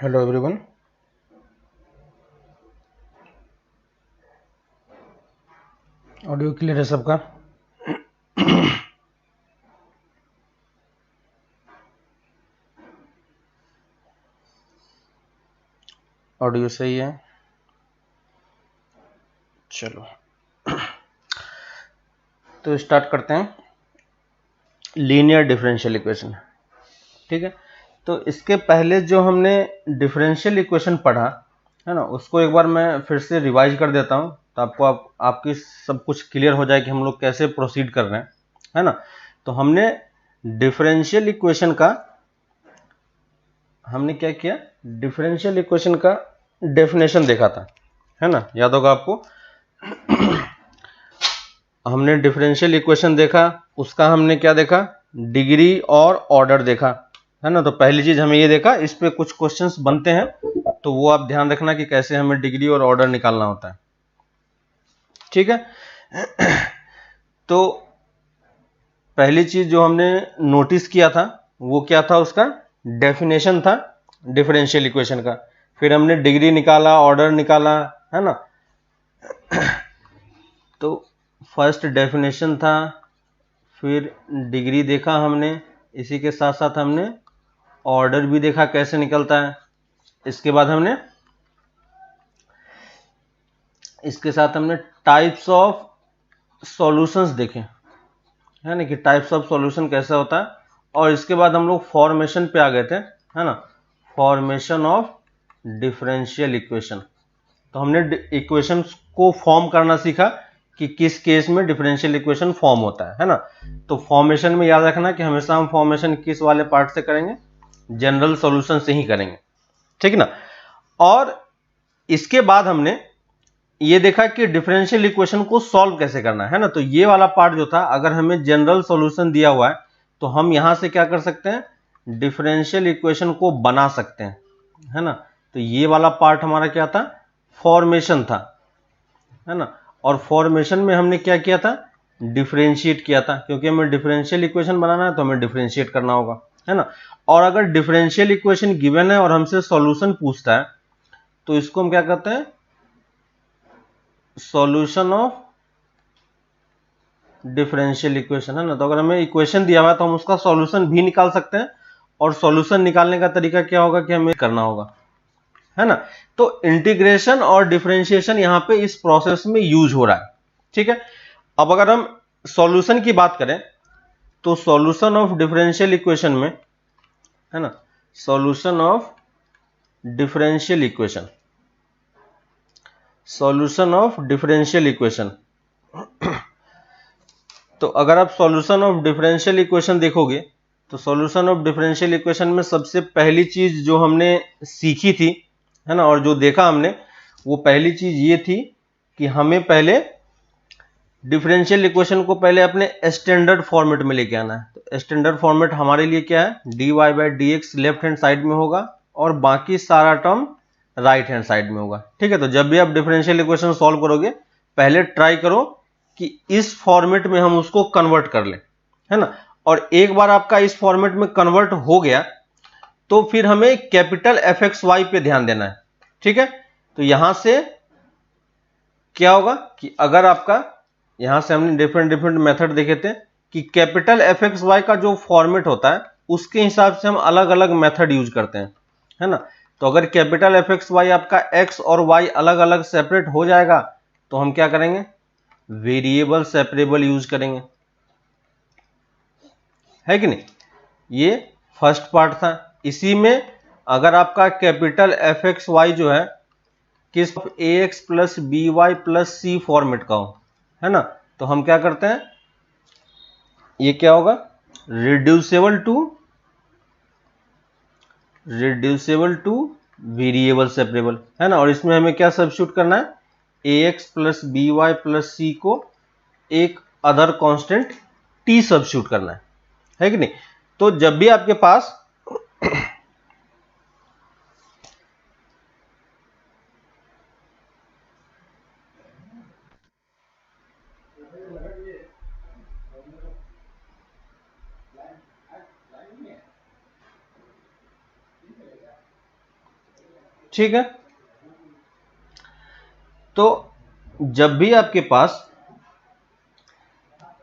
Hello everyone. Audio clear है सबका? Audio सही है? चलो तो स्टार्ट करते हैं। लीनियर डिफरेंशियल इक्वेशन, ठीक है। तो इसके पहले जो हमने डिफरेंशियल इक्वेशन पढ़ा है ना, उसको एक बार मैं फिर से रिवाइज कर देता हूं, तो आपको आपकी सब कुछ क्लियर हो जाए कि हम लोग कैसे प्रोसीड कर रहे हैं, है ना। तो हमने डिफरेंशियल इक्वेशन का हमने क्या किया, डिफरेंशियल इक्वेशन का डेफिनेशन देखा था, है ना, याद होगा आपको। हमने डिफरेंशियल इक्वेशन देखा, उसका हमने क्या देखा, डिग्री और ऑर्डर देखा, है ना। तो पहली चीज हमें ये देखा, इस पे कुछ क्वेश्चंस बनते हैं, तो वो आप ध्यान रखना कि कैसे हमें डिग्री और ऑर्डर निकालना होता है, ठीक है। तो पहली चीज जो हमने नोटिस किया था वो क्या था, उसका डेफिनेशन था डिफरेंशियल इक्वेशन का। फिर हमने डिग्री निकाला, ऑर्डर निकाला, है ना। तो फर्स्ट डेफिनेशन था, फिर डिग्री देखा हमने, इसी के साथ साथ हमने ऑर्डर भी देखा कैसे निकलता है। इसके बाद हमने टाइप्स ऑफ सॉल्यूशंस देखे, है ना, कि टाइप्स ऑफ सॉल्यूशन कैसा होता है। और इसके बाद हम लोग फॉर्मेशन पे आ गए थे, है ना, फॉर्मेशन ऑफ डिफरेंशियल इक्वेशन। तो हमने इक्वेशन को फॉर्म करना सीखा कि किस केस में डिफरेंशियल इक्वेशन फॉर्म होता है ना। तो फॉर्मेशन में याद रखना कि हमेशा हम फॉर्मेशन किस वाले पार्ट से करेंगे, जनरल सॉल्यूशन से ही करेंगे, ठीक ना। और इसके बाद हमने ये देखा कि डिफरेंशियल इक्वेशन को सॉल्व कैसे करना है ना। तो ये वाला पार्ट जो था, अगर हमें जनरल सॉल्यूशन दिया हुआ है तो हम यहां से क्या कर सकते हैं, डिफरेंशियल इक्वेशन को बना सकते हैं, है ना। तो ये वाला पार्ट हमारा क्या था, फॉर्मेशन था, है ना। और फॉर्मेशन में हमने क्या किया था, डिफरेंशिएट किया था, क्योंकि हमें डिफरेंशियल इक्वेशन बनाना है तो हमें डिफरेंशिएट करना होगा, है ना। और अगर डिफरेंशियल इक्वेशन गिवन है और हमसे सॉल्यूशन पूछता है तो इसको हम क्या कहते हैं, सॉल्यूशन ऑफ डिफरेंशियल इक्वेशन, है ना। तो अगर हमें इक्वेशन दिया हुआ है तो हम उसका सॉल्यूशन भी निकाल सकते हैं, और सॉल्यूशन निकालने का तरीका क्या होगा कि हमें करना होगा, है ना। तो इंटीग्रेशन और डिफरेंशिएशन यहां पे इस प्रोसेस में यूज हो रहा है, ठीक है। अब अगर हम सॉल्यूशन की बात करें तो सॉल्यूशन ऑफ डिफरेंशियल इक्वेशन में, है ना, solution of differential equation, solution of differential equation. तो अगर आप सॉल्यूशन ऑफ डिफरेंशियल इक्वेशन देखोगे तो सॉल्यूशन ऑफ डिफरेंशियल इक्वेशन में सबसे पहली चीज जो हमने सीखी थी, है ना, और जो देखा हमने, वो पहली चीज ये थी कि हमें पहले डिफरेंशियल इक्वेशन को पहले अपने स्टैंडर्ड फॉर्मेट में लेके आना है। तो स्टैंडर्ड फॉर्मेट हमारे लिए क्या है, dy by d x left hand side में होगा और बाकी सारा टर्म राइट हैंड साइड में होगा, ठीक है। तो जब भी आप डिफरेंशियल इक्वेशन सॉल्व करोगे पहले ट्राई करो कि इस फॉर्मेट में हम उसको कन्वर्ट कर लें, है ना। और एक बार आपका इस फॉर्मेट में कन्वर्ट हो गया तो फिर हमें कैपिटल एफ एक्स वाई पे ध्यान देना है, ठीक है। तो यहां से क्या होगा कि अगर आपका, यहां से हमने डिफरेंट डिफरेंट मेथड देखे थे कि कैपिटल एफ एक्स वाई का जो फॉर्मेट होता है उसके हिसाब से हम अलग अलग मेथड यूज करते हैं, है ना। तो अगर कैपिटल एफ एक्स वाई आपका एक्स और वाई अलग अलग सेपरेट हो जाएगा तो हम क्या करेंगे, वेरिएबल सेपरेबल यूज करेंगे, है कि नहीं। ये फर्स्ट पार्ट था। इसी में अगर आपका कैपिटल एफ एक्स वाई जो है किस A X plus B Y plus C format का हो, है ना, तो हम क्या करते हैं, ये क्या होगा, रिड्यूसेबल टू वेरिएबल सेपरेबल, है ना। और इसमें हमें क्या सब्स्टिट्यूट करना है, A X plus B Y plus C को एक अदर कांस्टेंट टी सब्स्टिट्यूट करना है कि नहीं। तो जब भी आपके पास ठीक है। तो जब भी आपके पास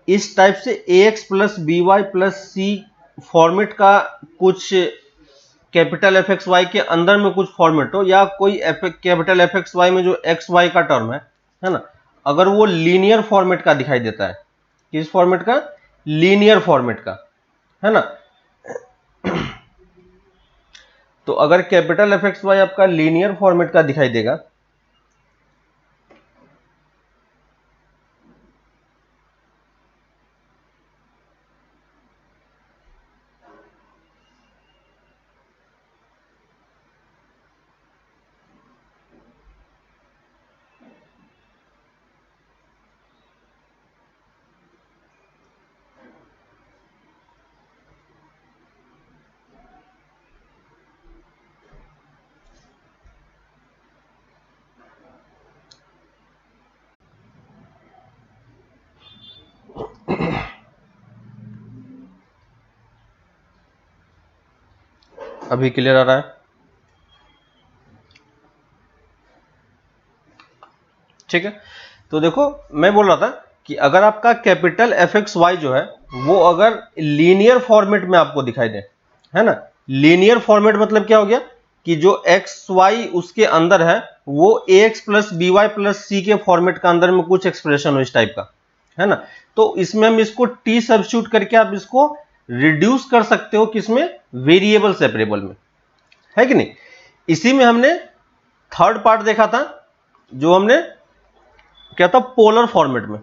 इस टाइप से ax plus B Y plus C format का कुछ कैपिटल एफ एक्स वाई के अंदर में कुछ फॉर्मेट हो, या कोई कैपिटल एफ एक्स वाई में जो एक्स वाई का टर्म है ना, अगर वो लीनियर फॉर्मेट का दिखाई देता है, किस फॉर्मेट का? लीनियर फॉर्मेट का, है ना। तो अगर कैपिटल एफ एक्स वाई आपका लीनियर फॉर्मेट का दिखाई देगा, अभी क्लियर आ रहा है? ठीक है। तो देखो मैं बोल रहा था कि अगर आपका कैपिटल एफ एक्स वाई जो है वो अगर लीनियर फॉर्मेट में आपको दिखाई दे, है ना, लीनियर फॉर्मेट मतलब क्या हो गया कि जो एक्स वाई उसके अंदर है वो A X plus B Y plus C के फॉर्मेट का अंदर में कुछ एक्सप्रेशन हो इस टाइप का, है ना। तो इसमें हम इसको टी सब्स्टिट्यूट करके आप इसको रिड्यूस कर सकते हो, किसमें? वेरिएबल सेपरेबल में, है कि नहीं। इसी में हमने थर्ड पार्ट देखा था, जो हमने क्या था, पोलर फॉर्मेट में,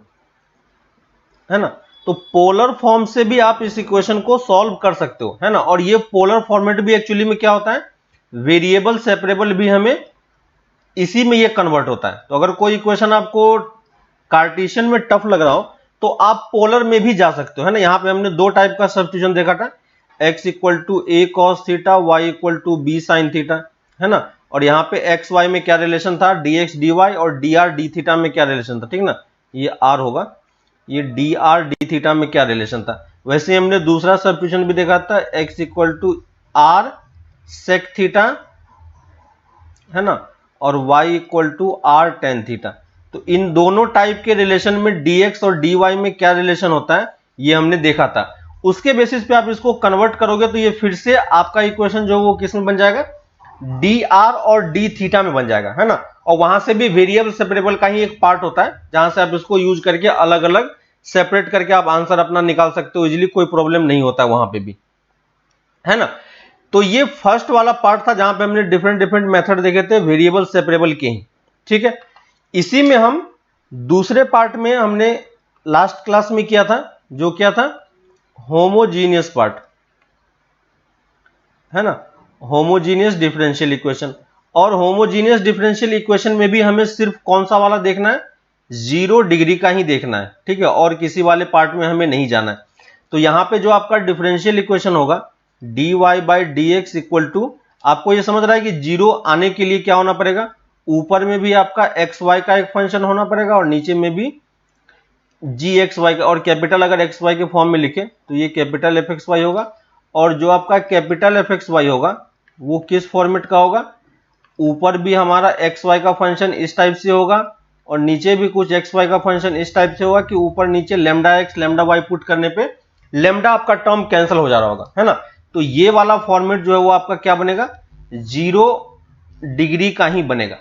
है ना। तो पोलर फॉर्म से भी आप इस इक्वेशन को सॉल्व कर सकते हो, है ना। और ये पोलर फॉर्मेट भी एक्चुअली में क्या होता है, वेरिएबल सेपरेबल भी हमें इसी में ये कन्वर्ट होता है। तो अगर कोई इक्वेशन आपको कार्टेशियन में टफ लग रहा हो तो आप पोलर में भी जा सकते हो, है ना। यहां पे हमने दो टाइप का सब्स्टिट्यूशन देखा था, x equal to a cos theta, y equal to b sine theta, है ना। और यहाँ पे एक्स वाई में क्या रिलेशन था, dx dy, और dr d थीटा में क्या रिलेशन था, ठीक ना, ये r होगा, ये dr d थीटा में क्या रिलेशन था। वैसे हमने दूसरा सब्स्टिट्यूशन भी देखा था, x equal to r sec theta, है ना, और y equal to r tan theta. तो इन दोनों टाइप के रिलेशन में dx और dy में क्या रिलेशन होता है ये हमने देखा था। उसके बेसिस पे आप इसको कन्वर्ट करोगे तो ये फिर से आपका इक्वेशन जो वो किस में बन जाएगा, dr और d थीटा में बन जाएगा, है ना। और वहां से भी वेरिएबल सेपरेबल का ही एक पार्ट होता है जहां से आप इसको यूज करके अलग अलग सेपरेट करके आप आंसर अपना निकाल सकते हो इजीली, कोई प्रॉब्लम नहीं होता वहां पे भी, है ना। तो ये फर्स्ट वाला पार्ट था जहां पे हमने डिफरेंट डिफरेंट मेथड देखे थे वेरिएबल सेपरेबल के ही, ठीक है। इसी में हम दूसरे पार्ट में हमने लास्ट क्लास में किया था, जो क्या था, होमोजीनियस पार्ट, है ना, होमोजीनियस डिफरेंशियल इक्वेशन। और होमोजीनियस डिफरेंशियल इक्वेशन में भी हमें सिर्फ कौन सा वाला देखना है, 0 डिग्री का ही देखना है, ठीक है, और किसी वाले पार्ट में हमें नहीं जाना है। तो यहां पे जो आपका डिफरेंशियल इक्वेशन होगा dy by d x equal to, आपको ये समझ रहा है कि 0 आने के लिए क्या होना पड़ेगा, ऊपर में भी आपका एक्स वाई का एक फंक्शन होना पड़ेगा और नीचे में भी जी एक्स वाई का। और कैपिटल अगर एक्स वाई के फॉर्म में लिखे तो ये कैपिटल एफ एक्स वाई होगा, और जो आपका कैपिटल एफ एक्स वाई होगा वो किस फॉर्मेट का होगा, ऊपर भी हमारा एक्स वाई का फंक्शन इस टाइप से होगा और नीचे भी कुछ एक्स वाई का फंक्शन इस टाइप से होगा कि ऊपर नीचे lambda x lambda y put करने पे लेमडा आपका टर्म कैंसिल हो जा रहा होगा, है ना। तो ये वाला फॉर्मेट जो है वो आपका क्या बनेगा, 0 डिग्री का ही बनेगा,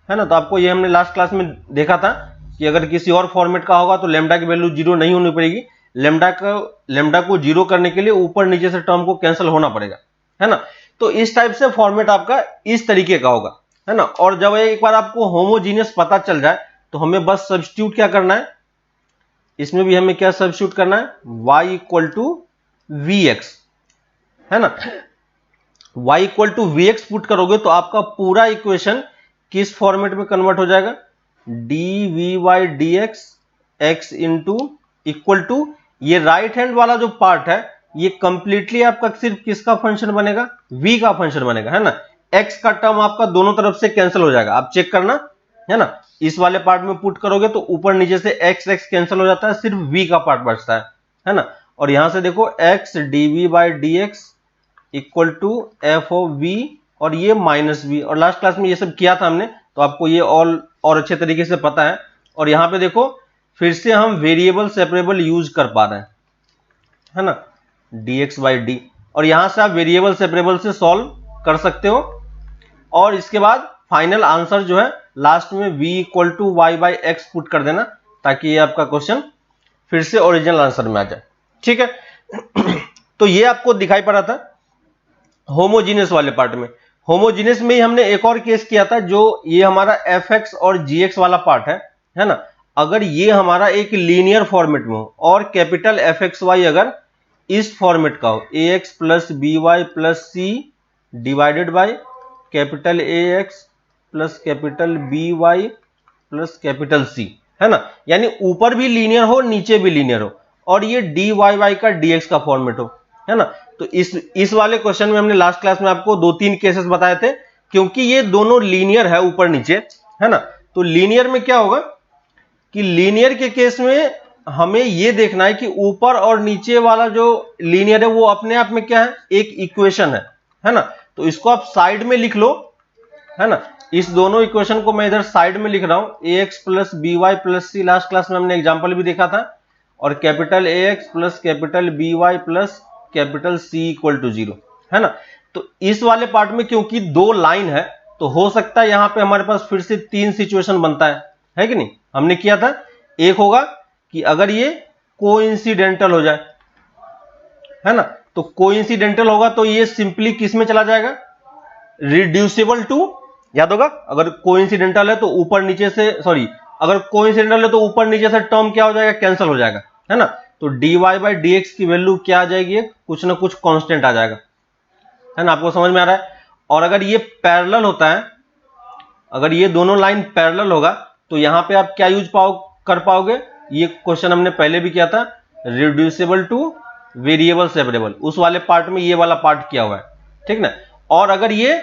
है ना। तो आपको ये हमने लास्ट क्लास में देखा था कि अगर किसी और फॉर्मेट का होगा तो लेमडा की वैल्यू 0 नहीं होनी पड़ेगी, लेमडा को 0 करने के लिए ऊपर नीचे से टर्म को कैंसिल होना पड़ेगा, है ना। तो इस टाइप से फॉर्मेट आपका इस तरीके का होगा, है ना। और जब एक बार आपको होमोजीनियस पता चल जाए तो हमें बस सब्स्टिट्यूट क्या करना है, इसमें भी हमें क्या सब्स्टिट्यूट करना है, y equal to v x, है ना। y equal to v x put करोगे तो आपका पूरा इक्वेशन किस फॉर्मेट में कन्वर्ट हो जाएगा, d v y d x x into equal to, ये राइट हैंड वाला जो पार्ट है ये कंप्लीटली आपका सिर्फ किसका फंक्शन बनेगा, v का फंक्शन बनेगा, है ना। x का टर्म आपका दोनों तरफ से कैंसिल हो जाएगा, आप चेक करना, है ना। इस वाले पार्ट में पुट करोगे तो ऊपर नीचे से x x कैंसिल हो जाता है, सिर्फ v का पार्ट बचता है ना। और यहां से देखो x dv by d x equal to f of v और ये माइनस बी, और लास्ट क्लास में ये सब किया था हमने, तो आपको ये और अच्छे तरीके से पता है। और यहाँ पे देखो फिर से हम वेरिएबल सेपरेबल यूज कर पा रहे हैं, है ना, dx बाई डी, और यहां से आप वेरिएबल सेपरेबल से सॉल्व कर सकते हो। और इसके बाद फाइनल आंसर जो है लास्ट में v equal to y by x put कर देना, ताकि ये आपका क्वेश्चन फिर से ओरिजिनल आंसर में आ जाए। ठीक है तो ये आपको दिखाई पड़ा था होमोजीनियस वाले पार्ट में। होमोजीनियस में ही हमने एक और केस किया था, जो ये हमारा fx और gx वाला पार्ट है ना। अगर ये हमारा एक लीनियर फॉर्मेट में हो और कैपिटल fxy अगर इस फॉर्मेट का हो, ax plus B Y plus c divided by capital ax plus capital B Y plus capital c, है ना, यानी ऊपर भी लीनियर हो नीचे भी लीनियर हो, और ये डी वाई वाई का dx का फॉर्मेट हो, है ना। तो इस वाले क्वेश्चन में हमने लास्ट क्लास में आपको 2-3 केसेस बताए थे, क्योंकि ये दोनों लीनियर है ऊपर नीचे, है ना। तो लीनियर में क्या होगा कि लीनियर के केस में हमें ये देखना है कि ऊपर और नीचे वाला जो लीनियर है वो अपने आप में क्या है, एक इक्वेशन है ना। तो इसको आप साइड में लिख लो, है ना। इस दोनों इक्वेशन को मैं इधर साइड में लिख रहा हूं, ax plus B Y plus C, last class में हमने एग्जांपल भी देखा था, और capital ax plus capital B Y plus capital C equal to 0, है ना। तो इस वाले पार्ट में क्योंकि 2 लाइन है, तो हो सकता है यहां पे हमारे पास फिर से 3 सिचुएशन बनता है कि नहीं। हमने किया था, एक होगा कि अगर ये कोइंसिडेंटल हो जाए, है ना, तो कोइंसिडेंटल होगा तो ये सिंपली किस में चला जाएगा, रिड्यूसिबल टू, याद होगा, अगर कोइंसिडेंटल है तो ऊपर नीचे से, सॉरी, अगर कोइंसिडेंटल है तो ऊपर नीचे से टर्म क्या हो जाएगा, कैंसिल हो जाएगा, है ना। तो dy बाई डी एक्स की वैल्यू क्या आ जाएगी, कुछ ना कुछ कांस्टेंट आ जाएगा, है ना। आपको समझ में आ रहा है। और अगर ये पैरेलल होता है, अगर ये दोनों लाइन पैरेलल होगा, तो यहां पे आप क्या यूज कर पाओगे, ये क्वेश्चन हमने पहले भी किया था, रिड्यूसिबल टू वेरिएबल सेपरेबल, उस वाले पार्ट में ये वाला पार्ट किया हुआ है, ठीक ना। और अगर ये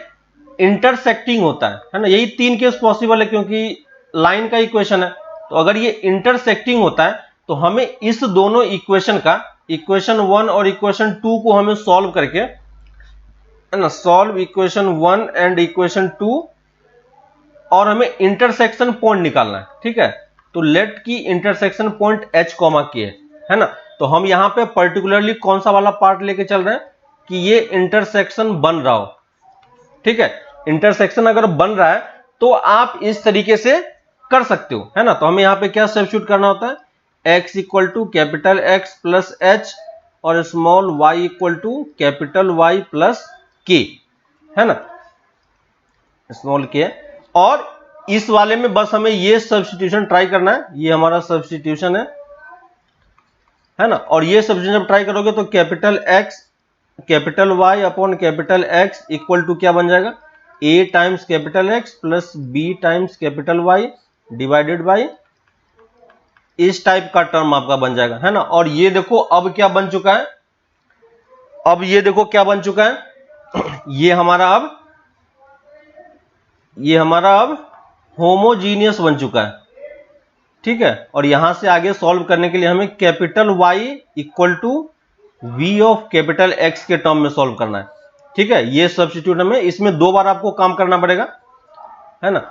इंटरसेक्टिंग होता है ना, यही 3 केस पॉसिबल है क्योंकि लाइन का इक्वेशन है। तो अगर ये इंटरसेक्टिंग होता है तो हमें इस दोनों इक्वेशन का, इक्वेशन 1 और इक्वेशन 2 को हमें सॉल्व करके, है ना, सॉल्व इक्वेशन 1 एंड इक्वेशन 2, और हमें इंटरसेक्शन पॉइंट निकालना है, ठीक है। तो लेट की इंटरसेक्शन पॉइंट h कॉमा के है ना। तो हम यहां पे पर्टिकुलरली कौन सा वाला पार्ट लेके चल रहे हैं कि ये इंटरसेक्शन बन रहा हो, ठीक है। इंटरसेक्शन अगर बन रहा है तो आप इस तरीके से कर सकते हो, है ना। तो हमें यहां पे क्या सब्स्टिट्यूट करना होता है, x equal to capital x plus h और small y equal to capital Y plus k, है ना, स्मॉल k। और इस वाले में बस हमें ये सब्स्टिट्यूशन ट्राई करना है, ये हमारा सब्स्टिट्यूशन है ना। और ये सब्स्टिट्यूशन ट्राई करोगे तो capital x capital Y upon capital x equal to क्या बन जाएगा, a times capital x plus b times capital Y divided by इस टाइप का टर्म आपका बन जाएगा, है ना। और ये देखो अब क्या बन चुका है, अब ये देखो क्या बन चुका है, ये हमारा अब होमोजीनियस बन चुका है, ठीक है। और यहां से आगे सॉल्व करने के लिए हमें capital Y equal to v of capital x के टर्म में सॉल्व करना है, ठीक है। ये सब्स्टिट्यूट हमें, इसमें 2 बार आपको काम करना पड़ेगा, है ना।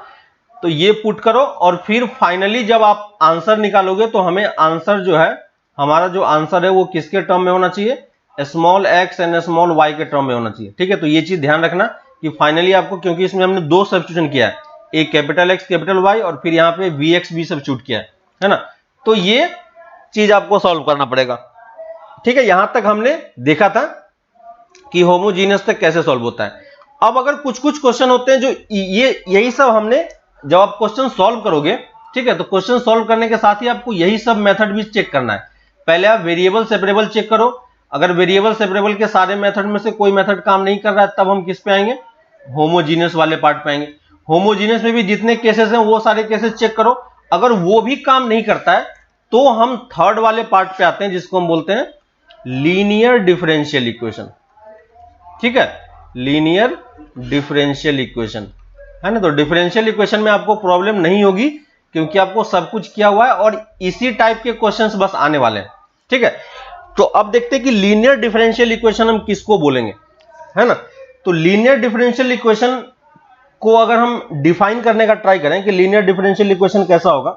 तो ये पुट करो और फिर फाइनली जब आप आंसर निकालोगे तो हमें आंसर जो है, हमारा जो आंसर है वो किसके टर्म में होना चाहिए, small x and small y के टर्म में होना चाहिए, ठीक है। तो ये चीज ध्यान रखना कि फाइनली आपको, क्योंकि इसमें हमने 2 सब्स्टिट्यूशन किया है, एक कैपिटल x कैपिटल y और फिर यहाँ पे vx भी सब्स्टिट्यूट किया है ना। तो ये चीज आपको सॉल्व करना पड़ेगा, ठीक है। यहां तक हमने देखा था कि होमोजीनियस तक कैसे सॉल्व होता है। अब अगर कुछ क्वेश्चन होते हैं जो यही सब हमने, जब आप क्वेश्चन सॉल्व करोगे, ठीक है, तो क्वेश्चन सॉल्व करने के साथ ही आपको यही सब मेथड भी चेक करना है। पहले आप वेरिएबल सेपरेबल चेक करो, अगर वेरिएबल सेपरेबल के सारे मेथड में से कोई मेथड काम नहीं कर रहा है, तब हम किस पे आएंगे, होमोजीनियस वाले पार्ट पे आएंगे। होमोजीनियस में भी जितने केसेस हैं वो सारे केसेस चेक करो, अगर वो भी काम नहीं करता है तो हम थर्ड वाले पार्ट पे आते हैं, जिसको हम बोलते हैं लीनियर डिफरेंशियल इक्वेशन, ठीक है, लीनियर डिफरेंशियल इक्वेशन, है ना। तो डिफरेंशियल इक्वेशन में आपको प्रॉब्लम नहीं होगी क्योंकि आपको सब कुछ किया हुआ है और इसी टाइप के क्वेश्चंस बस आने वाले हैं, ठीक है। तो अब देखते हैं कि लीनियर डिफरेंशियल इक्वेशन हम किसको बोलेंगे, है ना। तो लीनियर डिफरेंशियल इक्वेशन को अगर हम डिफाइन करने का ट्राई करें कि लीनियर डिफरेंशियल इक्वेशन कैसा होगा,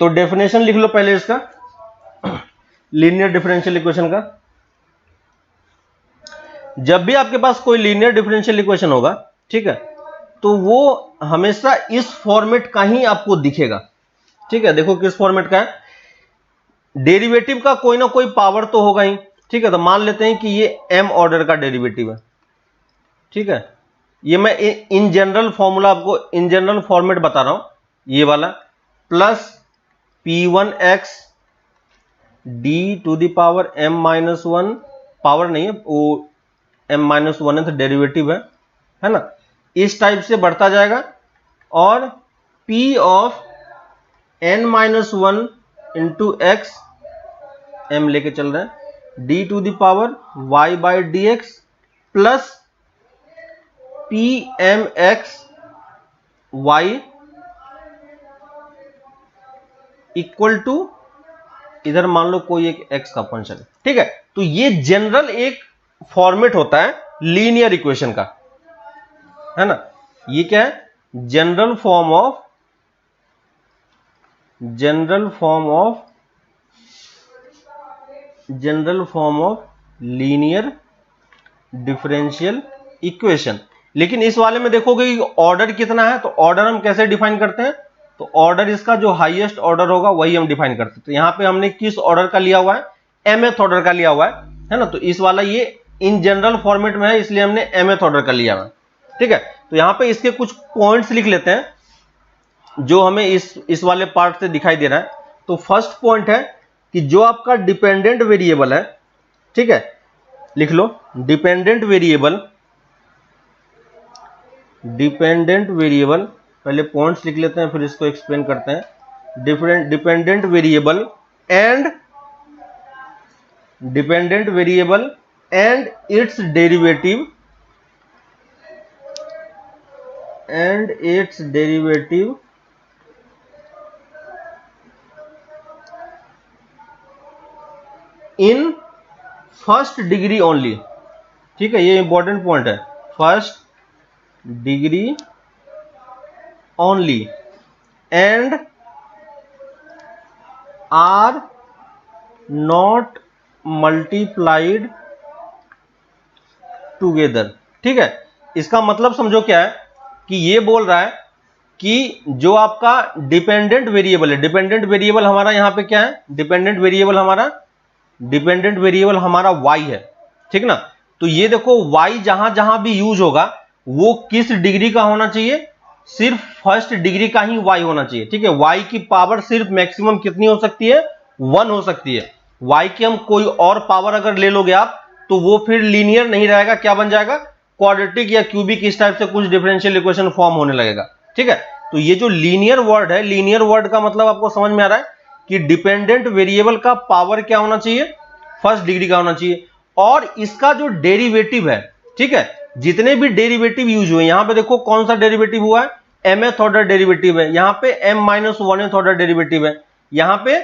तो डेफिनेशन लिख लो पहले इसका, लीनियर डिफरेंशियल इक्वेशन का। जब भी आपके पास कोई लीनियर डिफरेंशियल इक्वेशन होगा, ठीक है, तो वो हमेशा इस फॉर्मेट का ही आपको दिखेगा। ठीक है, देखो किस फॉर्मेट का है, डेरिवेटिव का कोई ना कोई पावर तो होगा ही। ठीक है, तो मान लेते हैं कि ये m ऑर्डर का डेरिवेटिव है। ठीक है, ये मैं इन जनरल फॉर्मूला आपको इन जनरल फॉर्मेट बता रहा हूं, ये वाला plus p1x d to the power m-1, power नहीं है वो m-1 है तो डेरिवेटिव है ना, इस टाइप से बढ़ता जाएगा। और p of n-1 into x, m लेके चल रहे हैं, d to the power y by d x plus pmx y equal to, इधर मान लो कोई एक x का फंक्शन है। ठीक है, तो ये जनरल एक फॉर्मेट होता है लीनियर इक्वेशन का, है ना। ये क्या है, general form of linear differential equation. लेकिन इस वाले में देखोगे कि ऑर्डर कितना है, तो ऑर्डर हम कैसे डिफाइन करते हैं, तो ऑर्डर इसका जो हाईएस्ट ऑर्डर होगा वही हम डिफाइन करते हैं। तो यहां पे हमने किस ऑर्डर का लिया हुआ है, mth ऑर्डर का लिया हुआ है ना। तो इस वाला ये इन जनरल फॉर्मेट में है, इसलिए हमने mth ऑर्डर का लिया हुआ है। ठीक है, तो यहां पे इसके कुछ पॉइंट्स लिख लेते हैं जो हमें इस वाले पार्ट से दिखाई दे रहा है। तो फर्स्ट पॉइंट है कि जो आपका डिपेंडेंट वेरिएबल है, ठीक है, लिख लो डिपेंडेंट वेरिएबल, पहले पॉइंट्स लिख लेते हैं फिर इसको एक्सप्लेन करते हैं। Dependent variable and its derivative in first degree only. ठीक है, ये इंपॉर्टेंट पॉइंट है, first degree only and are not multiplied together. ठीक है, इसका मतलब समझो क्या है कि ये बोल रहा है कि जो आपका डिपेंडेंट वेरिएबल है, डिपेंडेंट वेरिएबल हमारा यहां पे क्या है, डिपेंडेंट वेरिएबल हमारा y है। ठीक ना, तो ये देखो y जहां जहां भी यूज होगा वो किस डिग्री का होना चाहिए, सिर्फ फर्स्ट डिग्री का ही y होना चाहिए। ठीक है, y की पावर सिर्फ मैक्सिमम कितनी हो सकती है, 1 हो सकती है। y की हम कोई और पावर अगर ले लोगे आप तो वो फिर लीनियर नहीं रहेगा, क्या बन जाएगा, क्वाड्रेटिक या क्यूबिक, इस टाइप से कुछ डिफरेंशियल इक्वेशन फॉर्म होने लगेगा। ठीक है, तो ये जो लीनियर वर्ड है, लीनियर वर्ड का मतलब आपको समझ में आ रहा है कि डिपेंडेंट वेरिएबल का पावर क्या होना चाहिए, फर्स्ट डिग्री का होना चाहिए। और इसका जो डेरिवेटिव है, ठीक है, जितने भी डेरिवेटिव यूज हुए, यहां पे देखो कौन सा डेरिवेटिव हुआ है, mth ऑर्डर डेरिवेटिव है, यहां पे m-1th ऑर्डर डेरिवेटिव है, यहां पे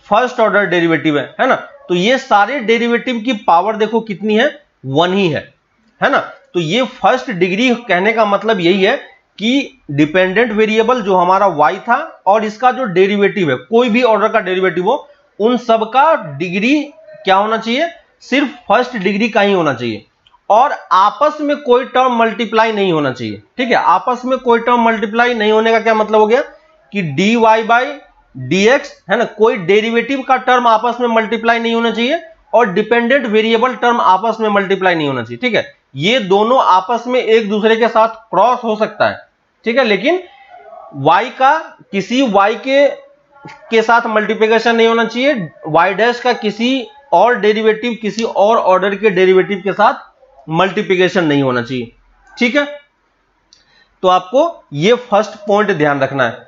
फर्स्ट ऑर्डर डेरिवेटिव है ना। तो ये सारे डेरिवेटिव की पावर देखो कितनी है, 1 ही है ना। तो ये फर्स्ट डिग्री कहने का मतलब यही है कि डिपेंडेंट वेरिएबल जो हमारा y था और इसका जो डेरिवेटिव है, कोई भी ऑर्डर का डेरिवेटिव हो, उन सब का डिग्री क्या होना चाहिए, सिर्फ फर्स्ट डिग्री का ही होना चाहिए। और आपस में कोई टर्म मल्टीप्लाई नहीं होना चाहिए। ठीक है, आपस में कोई टर्म मल्टीप्लाई नहीं होने का क्या मतलब हो गया कि dy बाई dx है ना, कोई डेरिवेटिव का टर्म आपस में मल्टीप्लाई नहीं होना चाहिए और डिपेंडेंट वेरिएबल टर्म आपस में मल्टीप्लाई नहीं होना चाहिए। ठीक है, ये दोनों आपस में एक दूसरे के साथ क्रॉस हो सकता है। ठीक है, लेकिन y का किसी y के साथ मल्टीप्लिकेशन नहीं होना चाहिए, y डैश का किसी और डेरिवेटिव, किसी और ऑर्डर के डेरिवेटिव के साथ मल्टीप्लिकेशन नहीं होना चाहिए। ठीक है, तो आपको ये फर्स्ट पॉइंट ध्यान रखना है।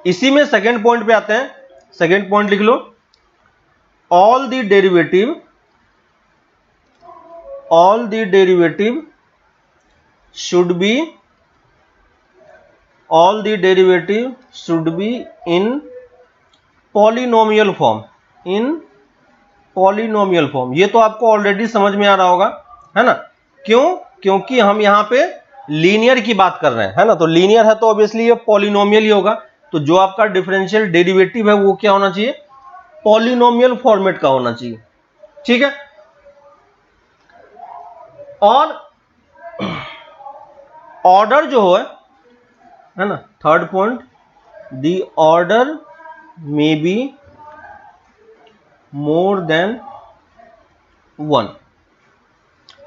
इसी में सेकंड पॉइंट पे आते हैं। सेकंड पॉइंट लिख लो, all the derivative should be in polynomial form. ये तो आपको ऑलरेडी समझ में आ रहा होगा है ना। क्यों? क्योंकि हम यहाँ पे लीनियर की बात कर रहे हैं, है ना। तो लीनियर है तो ऑब्वियसली ये पॉलिनोमियल ही होगा। तो जो आपका डिफरेंशियल डेरिवेटिव है वो क्या होना चाहिए? पॉलिनोमियल फॉर्मेट का होना चाहिए, ठीक है। और ऑर्डर जो है ना, third point, the order may be more than 1,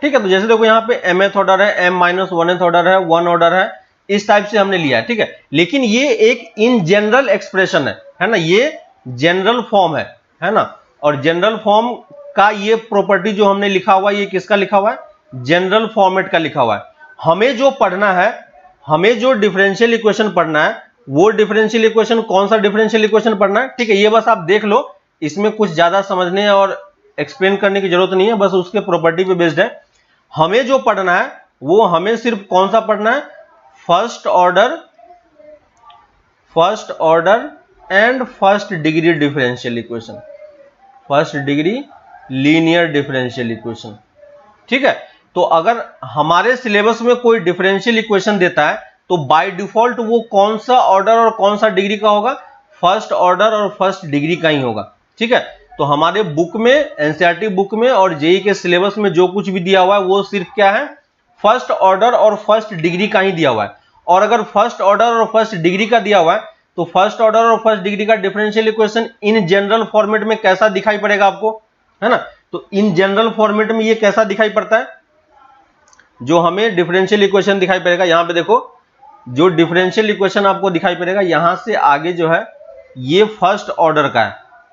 ठीक है। तो जैसे देखो यहाँ पे mth ऑर्डर है, m-1th ऑर्डर है, 1 ऑर्डर है, इस टाइप से हमने लिया है, ठीक है। लेकिन ये एक इन जनरल एक्सप्रेशन है ना, ये जनरल फॉर्म है ना। और जनरल फॉर्म का ये प्रॉपर्टी जो हमने लिखा हुआ है, ये किसका लिखा हुआ है? जनरल फॉर्मेट का लिखा हुआ है। हमें जो पढ़ना है, हमें जो डिफरेंशियल इक्वेशन पढ़ना है, वो डिफरेंशियल इक्वेशन कौन सा डिफरेंशियल इक्वेशन पढ़ना है, ठीक है। ये बस आप देख लो, इसमें कुछ ज्यादा समझने और एक्सप्लेन करने की जरूरत नहीं है, बस उसके प्रॉपर्टी पे बेस्ड है। हमें जो पढ़ना है वो हमें सिर्फ कौन सा पढ़ना है? First order and first degree differential equation, first degree linear differential equation, ठीक है। तो अगर हमारे सिलेबस में कोई डिफरेंशियल इक्वेशन देता है तो बाय डिफॉल्ट वो कौन सा ऑर्डर और कौन सा डिग्री का होगा? फर्स्ट ऑर्डर और फर्स्ट डिग्री का ही होगा, ठीक है। तो हमारे बुक में, एनसीईआरटी बुक में और जेईई के सिलेबस में जो कुछ भी दिया हुआ है वो सिर्फ क्या है? फर्स्ट ऑर्डर और फर्स्ट डिग्री का ही दिया हुआ है। और अगर फर्स्ट ऑर्डर और फर्स्ट डिग्री का दिया हुआ है तो फर्स्ट ऑर्डर और फर्स्ट डिग्री का differential equation in general format में कैसा दिखाई पड़ेगा आपको, है ना। तो इन जनरल फॉर्मेट में ये कैसा दिखाई पड़ता है? जो हमें डिफरेंशियल इक्वेशन दिखाई पड़ेगा, यहां पे देखो, जो डिफरेंशियल इक्वेशन आपको दिखाई पड़ेगा यहां से आगे जो है ये फर्स्ट ऑर्डर का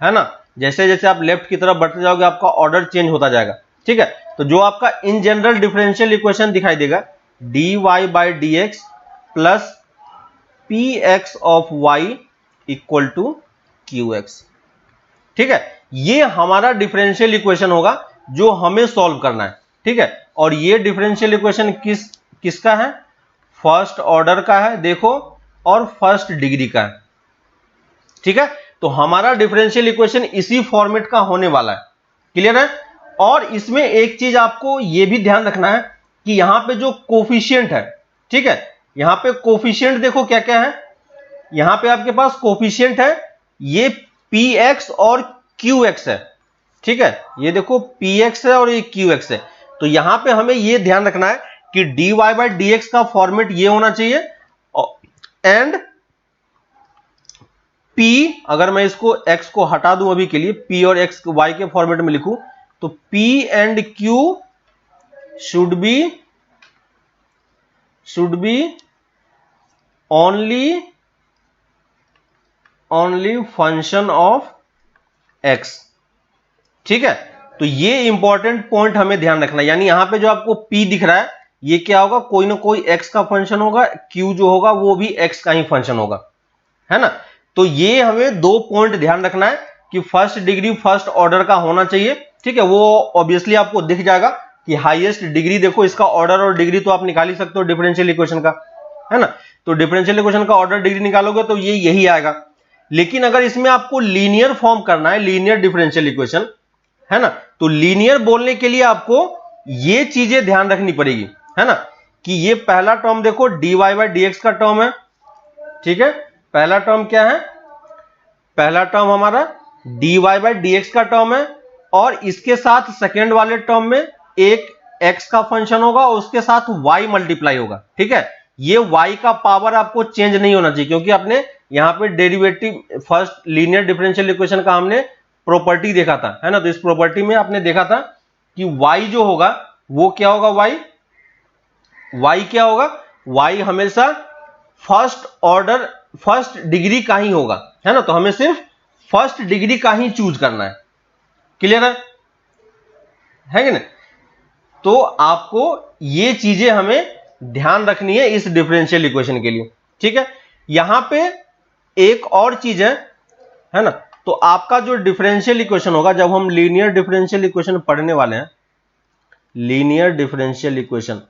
है ना। जैसे जैसे आप लेफ्ट की तरफ बढ़ते जाओगे आपका ऑर्डर चेंज होता जाएगा, ठीक है। तो जो आपका इन जनरल डिफरेंशियल इक्वेशन दिखाई देगा, dy by d x plus p x of y equal to q x, ठीक है। ये हमारा डिफरेंशियल इक्वेशन होगा जो हमें सॉल्व करना है, ठीक है। और ये डिफरेंशियल इक्वेशन किसका है? फर्स्ट ऑर्डर का है, देखो, और फर्स्ट डिग्री का है, ठीक है। तो हमारा डिफरेंशियल इक्वेशन इसी फॉर्मेट का होने वाला है, क्लियर है। और इसमें एक चीज आपको यह भी ध्यान रखना है कि यहां पे जो कोफिशिएंट है, ठीक है, यहां पे कोफिशिएंट देखो क्या क्या है। यहां पे आपके पास कोफिशिएंट है, ये px और qx है, ठीक है। ये देखो px है और ये qx है। तो यहां पे हमें ये ध्यान रखना है कि dy बाई dx का फॉर्मेट ये होना चाहिए, एंड p, अगर मैं इसको x को हटा दूं अभी के लिए, p और x y के फॉर्मेट में लिखूं तो p and q should be only function of x, ठीक है। तो ये इंपॉर्टेंट पॉइंट हमें ध्यान रखना है। यानी यहां पे जो आपको p दिख रहा है ये क्या होगा? कोई ना कोई x का फंक्शन होगा, q जो होगा वो भी x का ही फंक्शन होगा, है ना। तो ये हमें दो पॉइंट ध्यान रखना है कि फर्स्ट डिग्री फर्स्ट ऑर्डर का होना चाहिए, ठीक है। वो ऑब्वियसली आपको दिख जाएगा कि हाईएस्ट डिग्री, देखो इसका ऑर्डर और डिग्री तो आप निकाल ही सकते हो डिफरेंशियल इक्वेशन का, है ना। तो डिफरेंशियल इक्वेशन का ऑर्डर डिग्री निकालोगे तो ये यही आएगा। लेकिन अगर इसमें आपको लीनियर फॉर्म करना है, लीनियर डिफरेंशियल इक्वेशन, है ना, तो लीनियर बोलने के लिए आपको ये चीजें ध्यान रखनी पड़ेगी, है ना, कि ये पहला टर्म देखो dy बाई dx का टर्म है, ठीक है। पहला टर्म क्या है? पहला टर्म हमारा dy बाई dx का टर्म है, और इसके साथ सेकेंड वाले टर्म में एक x का फंक्शन होगा और उसके साथ y मल्टीप्लाई होगा, ठीक है। ये y का पावर आपको चेंज नहीं होना चाहिए, क्योंकि आपने यहां पे derivative first linear differential equation का हमने प्रॉपर्टी देखा था, है ना। तो इस प्रॉपर्टी में आपने देखा था कि y जो होगा वो क्या होगा? y क्या होगा? y हमेशा फर्स्ट ऑर्डर फर्स्ट डिग्री का ही होगा, है ना। तो हमें सिर्फ फर्स्ट डिग्री का ही चूज करना है, क्लियर है कि नहीं। तो आपको ये चीजें हमें ध्यान रखनी है इस डिफरेंशियल इक्वेशन के लिए, ठीक है। यहां पे एक और चीज है ना। तो आपका जो डिफरेंशियल इक्वेशन होगा, जब हम लीनियर डिफरेंशियल इक्वेशन पढ़ने वाले हैं, लीनियर डिफरेंशियल इक्वेशन,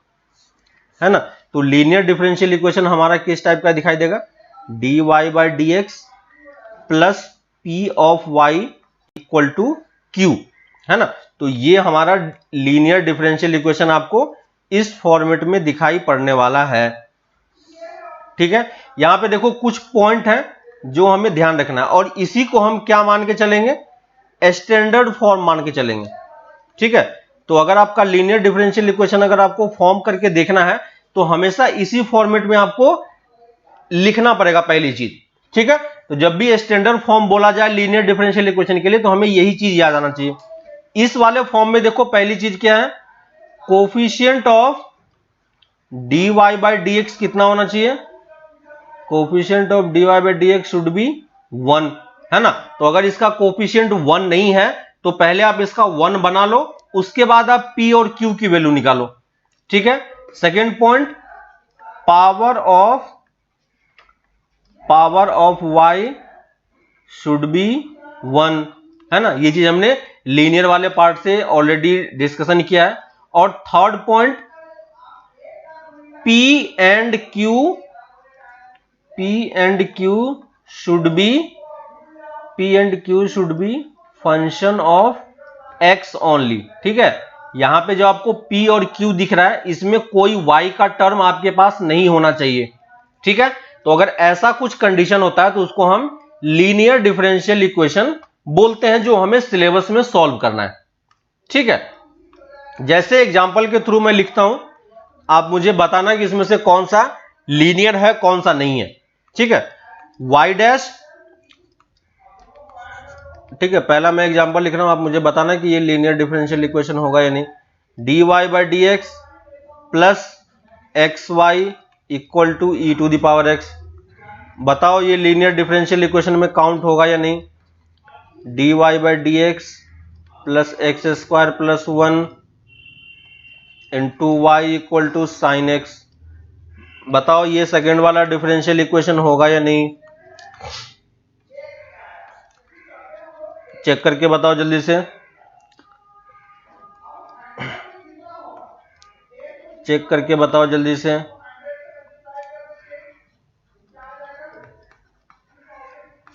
है ना, तो लीनियर डिफरेंशियल इक्वेशन हमारा किस टाइप का दिखाई देगा? dy by dx plus p of y equal to q, है ना। तो तो ये हमारा लीनियर डिफरेंशियल इक्वेशन आपको इस फॉर्मेट में दिखाई पड़ने वाला है। ठीक है, यहां पे देखो कुछ पॉइंट है जो हमें ध्यान रखना है, और इसी को हम क्या मान के चलेंगे, स्टैंडर्ड फॉर्म मान के चलेंगे। ठीक है, तो अगर आपका लीनियर डिफरेंशियल इक्वेशन अगर आपको फॉर्म करके देखना है तो हमेशा इसी फॉर्मेट में आपको लिखना पड़ेगा पहली चीज। ठीक है, तो जब भी स्टैंडर्ड फॉर्म बोला जाए लीनियर डिफरेंशियल इक्वेशन के लिए तो हमें यही चीज याद आना चाहिए। इस वाले फॉर्म में देखो पहली चीज क्या है, coefficient of dy by dx कितना होना चाहिए, coefficient of dy by dx should be 1, है ना। तो अगर इसका कोफिशिएंट 1 नहीं है तो पहले आप इसका 1 बना लो, उसके बाद आप p और q की वैल्यू निकालो। ठीक है, second point, power of y should be 1, है ना। ये चीज हमने लीनियर वाले पार्ट से ऑलरेडी डिस्कशन किया है। और third point, p and q should be function of x only. ठीक है, यहां पे जो आपको p और q दिख रहा है इसमें कोई y का टर्म आपके पास नहीं होना चाहिए। ठीक है, तो अगर ऐसा कुछ कंडीशन होता है तो उसको हम लीनियर डिफरेंशियल इक्वेशन बोलते हैं, जो हमें सिलेबस में सॉल्व करना है। ठीक है, जैसे एग्जांपल के थ्रू मैं लिखता हूं, आप मुझे बताना कि इसमें से कौन सा लीनियर है कौन सा नहीं है। ठीक है, y डैश, ठीक है, पहला मैं एग्जांपल लिख रहा हूं, आप मुझे बताना कि ये लीनियर डिफरेंशियल इक्वेशन होगा या नहीं। dy by dx plus xy equal to e to the power x, बताओ ये लीनियर डिफरेंशियल इक्वेशन में काउंट होगा या नहीं। dy by dx plus x square plus 1 into y equal to sine x, बताओ ये सेकेंड वाला डिफरेंशियल इक्वेशन होगा या नहीं। चेक करके बताओ जल्दी से, चेक करके बताओ जल्दी से।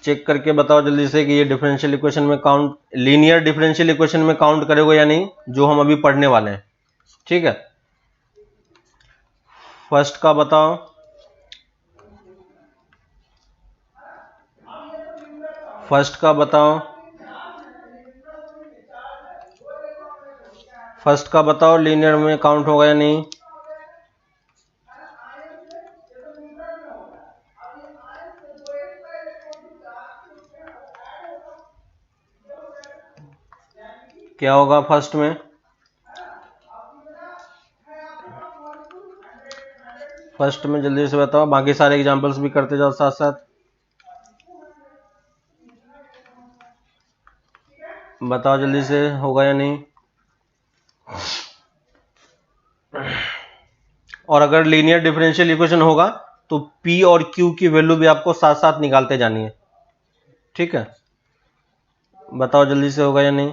चेक करके बताओ जल्दी से कि ये डिफरेंशियल इक्वेशन में काउंट, लीनियर डिफरेंशियल इक्वेशन में काउंट करेगा या नहीं, जो हम अभी पढ़ने वाले हैं। ठीक है, फर्स्ट का बताओ, फर्स्ट का बताओ, फर्स्ट का बताओ लीनियर में काउंट होगा या नहीं। क्या होगा फर्स्ट में, फर्स्ट में जल्दी से बताओ, बाकी सारे एग्जांपल्स भी करते जाओ साथ साथ। बताओ जल्दी से होगा या नहीं। और अगर लीनियर डिफरेंशियल इक्वेशन होगा तो p और q की वैल्यू भी आपको साथ साथ निकालते जानी है। ठीक है, बताओ जल्दी से होगा या नहीं।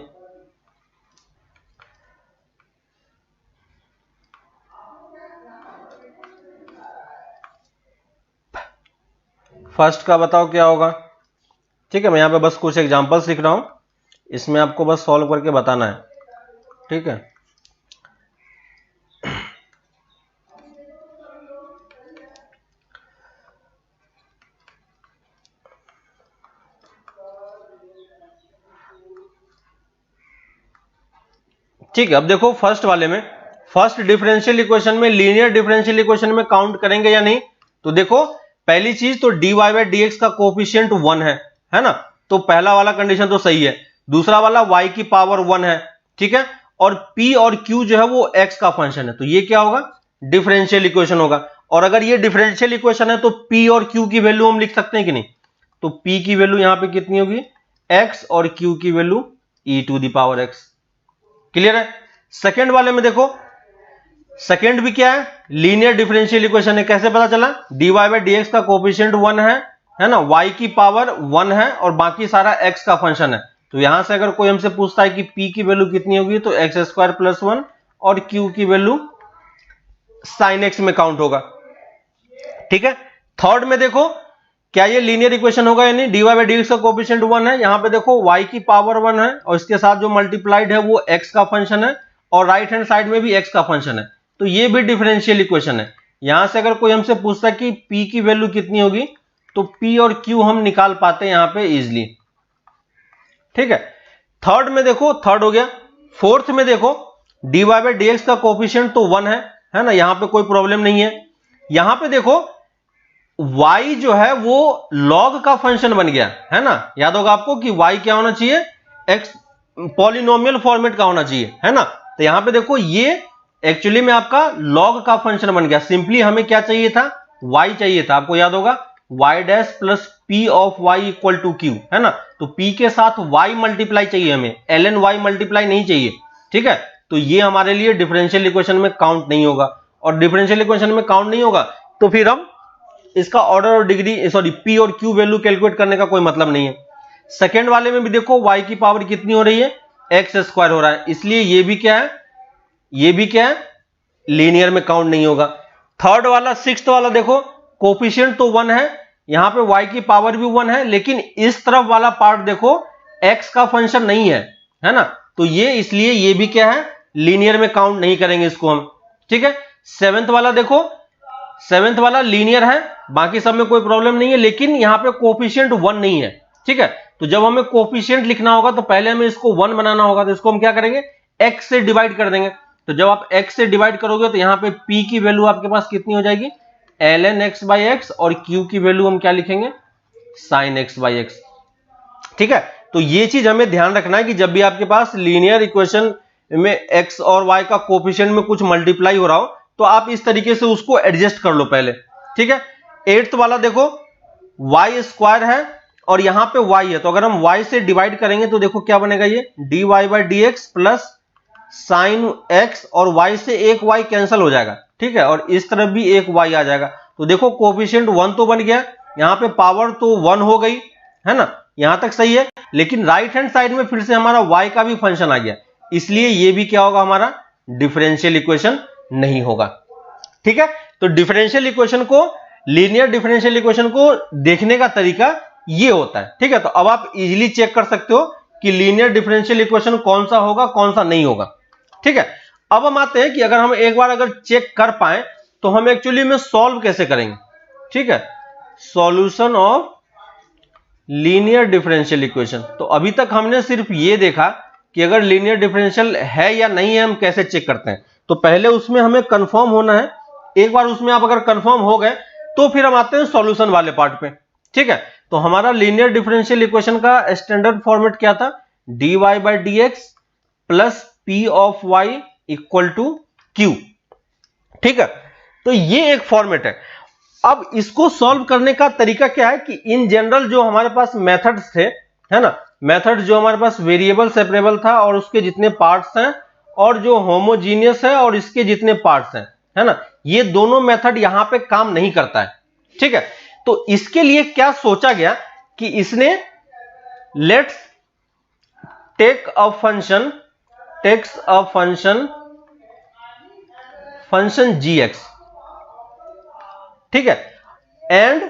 फर्स्ट का बताओ क्या होगा। ठीक है, मैं यहां पे बस कुछ एग्जांपल्स लिख रहा हूं, इसमें आपको बस सॉल्व करके बताना है। ठीक है, ठीक है, अब देखो फर्स्ट वाले में, फर्स्ट डिफरेंशियल इक्वेशन में लीनियर डिफरेंशियल इक्वेशन में काउंट करेंगे या नहीं। तो देखो पहली चीज तो dy बाई dx का कोफिशिएंट 1 है ना, तो पहला वाला कंडीशन तो सही है। दूसरा वाला y की पावर 1 है। ठीक है, और p और q जो है वो x का फंक्शन है, तो ये क्या होगा, डिफरेंशियल इक्वेशन होगा। और अगर ये डिफरेंशियल इक्वेशन है तो p और q की वैल्यू हम लिख सकते हैं कि नहीं, तो p की वैल्यू यहां पे कितनी होगी, x, और q की value e to the power x। Clear है। सेकेंड वाले में देखो, सेकेंड भी क्या है, लीनियर डिफरेंशियल इक्वेशन है। कैसे पता चला, dy बाई dx का कोफिशिएंट 1 है ना, y की पावर 1 है और बाकी सारा x का फंक्शन है। तो यहां से अगर कोई हमसे पूछता है कि p की वैल्यू कितनी होगी, तो एक्स स्क्वायर प्लस 1 और q की वैल्यू साइन x में काउंट होगा। ठीक है, थर्ड में देखो क्या ये लीनियर इक्वेशन होगा या नहीं? dy बाई dx का कोफिशिएंट 1 है, यहाँ पे देखो y की पावर 1 है और इसके साथ जो मल्टीप्लाइड है वो x का फंक्शन है और राइट हैंड साइड में भी x का फंक्शन है, तो ये भी डिफरेंशियल इक्वेशन है। यहां से अगर कोई हमसे पूछता कि p की वैल्यू कितनी होगी तो p और q हम निकाल पाते हैं यहां पे इजिली। ठीक है, थर्ड में देखो, थर्ड हो गया। फोर्थ में देखो dy बाई dx का कोफिशिएंट तो 1 है ना, यहां पे कोई प्रॉब्लम नहीं है। यहां पे देखो y जो है वो log का फंक्शन बन गया है ना, याद होगा आपको कि y क्या होना चाहिए, x पॉलिनोमियल फॉर्मेट का होना चाहिए, है ना। तो यहां पे देखो ये एक्चुअली में आपका log का फंक्शन बन गया। सिंपली हमें क्या चाहिए था, y चाहिए था, आपको याद होगा y dash plus p of y equal to q, है ना। तो p के साथ y मल्टीप्लाई चाहिए हमें, ln y मल्टीप्लाई नहीं चाहिए। ठीक है, तो ये हमारे लिए डिफरेंशियल इक्वेशन में काउंट नहीं होगा, और डिफरेंशियल इक्वेशन में काउंट नहीं होगा तो फिर हम इसका ऑर्डर और डिग्री सॉरी p और q वैल्यू कैलकुलेट करने का कोई मतलब नहीं है। सेकेंड वाले में भी देखो y की पावर कितनी हो रही है, x स्क्वायर हो रहा है, इसलिए ये भी क्या है, ये भी क्या है, लीनियर में काउंट नहीं होगा। थर्ड वाला, सिक्स्थ वाला देखो कोफिशिएंट तो 1 है, यहां पे y की पावर भी 1 है, लेकिन इस तरफ वाला पार्ट देखो x का फंक्शन नहीं है ना, तो ये इसलिए ये भी क्या है, लीनियर में काउंट नहीं करेंगे इसको हम। ठीक है, सेवेंथ वाला देखो, सेवेंथ वाला लीनियर है, बाकी सब में कोई प्रॉब्लम नहीं है, लेकिन यहां पे कोफिशिएंट 1 नहीं है। ठीक है, तो जब हमें कोफिशिएंट लिखना होगा तो पहले हमें इसको 1 बनाना होगा, तो इसको हम क्या करेंगे, x से डिवाइड कर देंगे। तो जब आप x से डिवाइड करोगे तो यहां पे p की वैल्यू आपके पास कितनी हो जाएगी, ln x बाई x, और q की वैल्यू हम क्या लिखेंगे, sin x बाई x। ठीक है, तो ये चीज हमें ध्यान रखना है कि जब भी आपके पास लीनियर इक्वेशन में x और y का कोफिशिएंट में कुछ मल्टीप्लाई हो रहा हो तो आप इस तरीके से उसको एडजस्ट कर लो पहले। ठीक है, एट्थ वाला देखो y स्क्वायर है और यहां पे y है, तो अगर हम y से डिवाइड करेंगे तो देखो क्या बनेगा, ये dy by dx plus sign x, और y से एक y कैंसिल हो जाएगा। ठीक है, और इस तरफ भी एक y आ जाएगा, तो देखो कोफिशिएंट 1 तो बन गया, यहां पे पावर तो 1 हो गई, है ना, यहां तक सही है। लेकिन राइट हैंड साइड में फिर से हमारा y का भी फंक्शन आ गया, इसलिए ये भी क्या होगा, हमारा डिफरेंशियल इक्वेशन नहीं होगा। ठीक है, तो डिफरेंशियल इक्वेशन को, लीनियर डिफरेंशियल इक्वेशन को देखने का तरीका ये होता है। ठीक है, तो अब आप इजीली चेक कर सकते हो कि लीनियर डिफरेंशियल इक्वेशन कौन सा होगा कौन सा नहीं होगा। ठीक है, अब हम आते हैं कि अगर हम एक बार अगर चेक कर पाए तो हम एक्चुअली में सॉल्व कैसे करेंगे। ठीक है, solution of linear differential equation. तो अभी तक हमने सिर्फ ये देखा कि अगर लीनियर डिफरेंशियल है या नहीं है हम कैसे चेक करते हैं, तो पहले उसमें हमें कंफर्म होना है। एक बार उसमें आप अगर कंफर्म हो गए तो फिर हम आते हैं सॉल्यूशन वाले पार्ट पे। ठीक है, तो हमारा लीनियर डिफरेंशियल इक्वेशन का स्टैंडर्ड फॉर्मेट क्या था, dy by dx plus p of y equal to q। ठीक है, तो ये एक फॉर्मेट है। अब इसको सॉल्व करने का तरीका क्या है कि इन जनरल जो हमारे पास मेथड्स थे, है ना, मेथड जो हमारे पास वेरिएबल सेपरेबल था और उसके जितने पार्ट्स हैं, और जो होमोजीनियस है और इसके जितने पार्ट्स हैं, है ना, ये दोनों मेथड यहां पे काम नहीं करता है। ठीक है, तो इसके लिए क्या सोचा गया कि इसने let's take a function, takes a function gx, ठीक है, एंड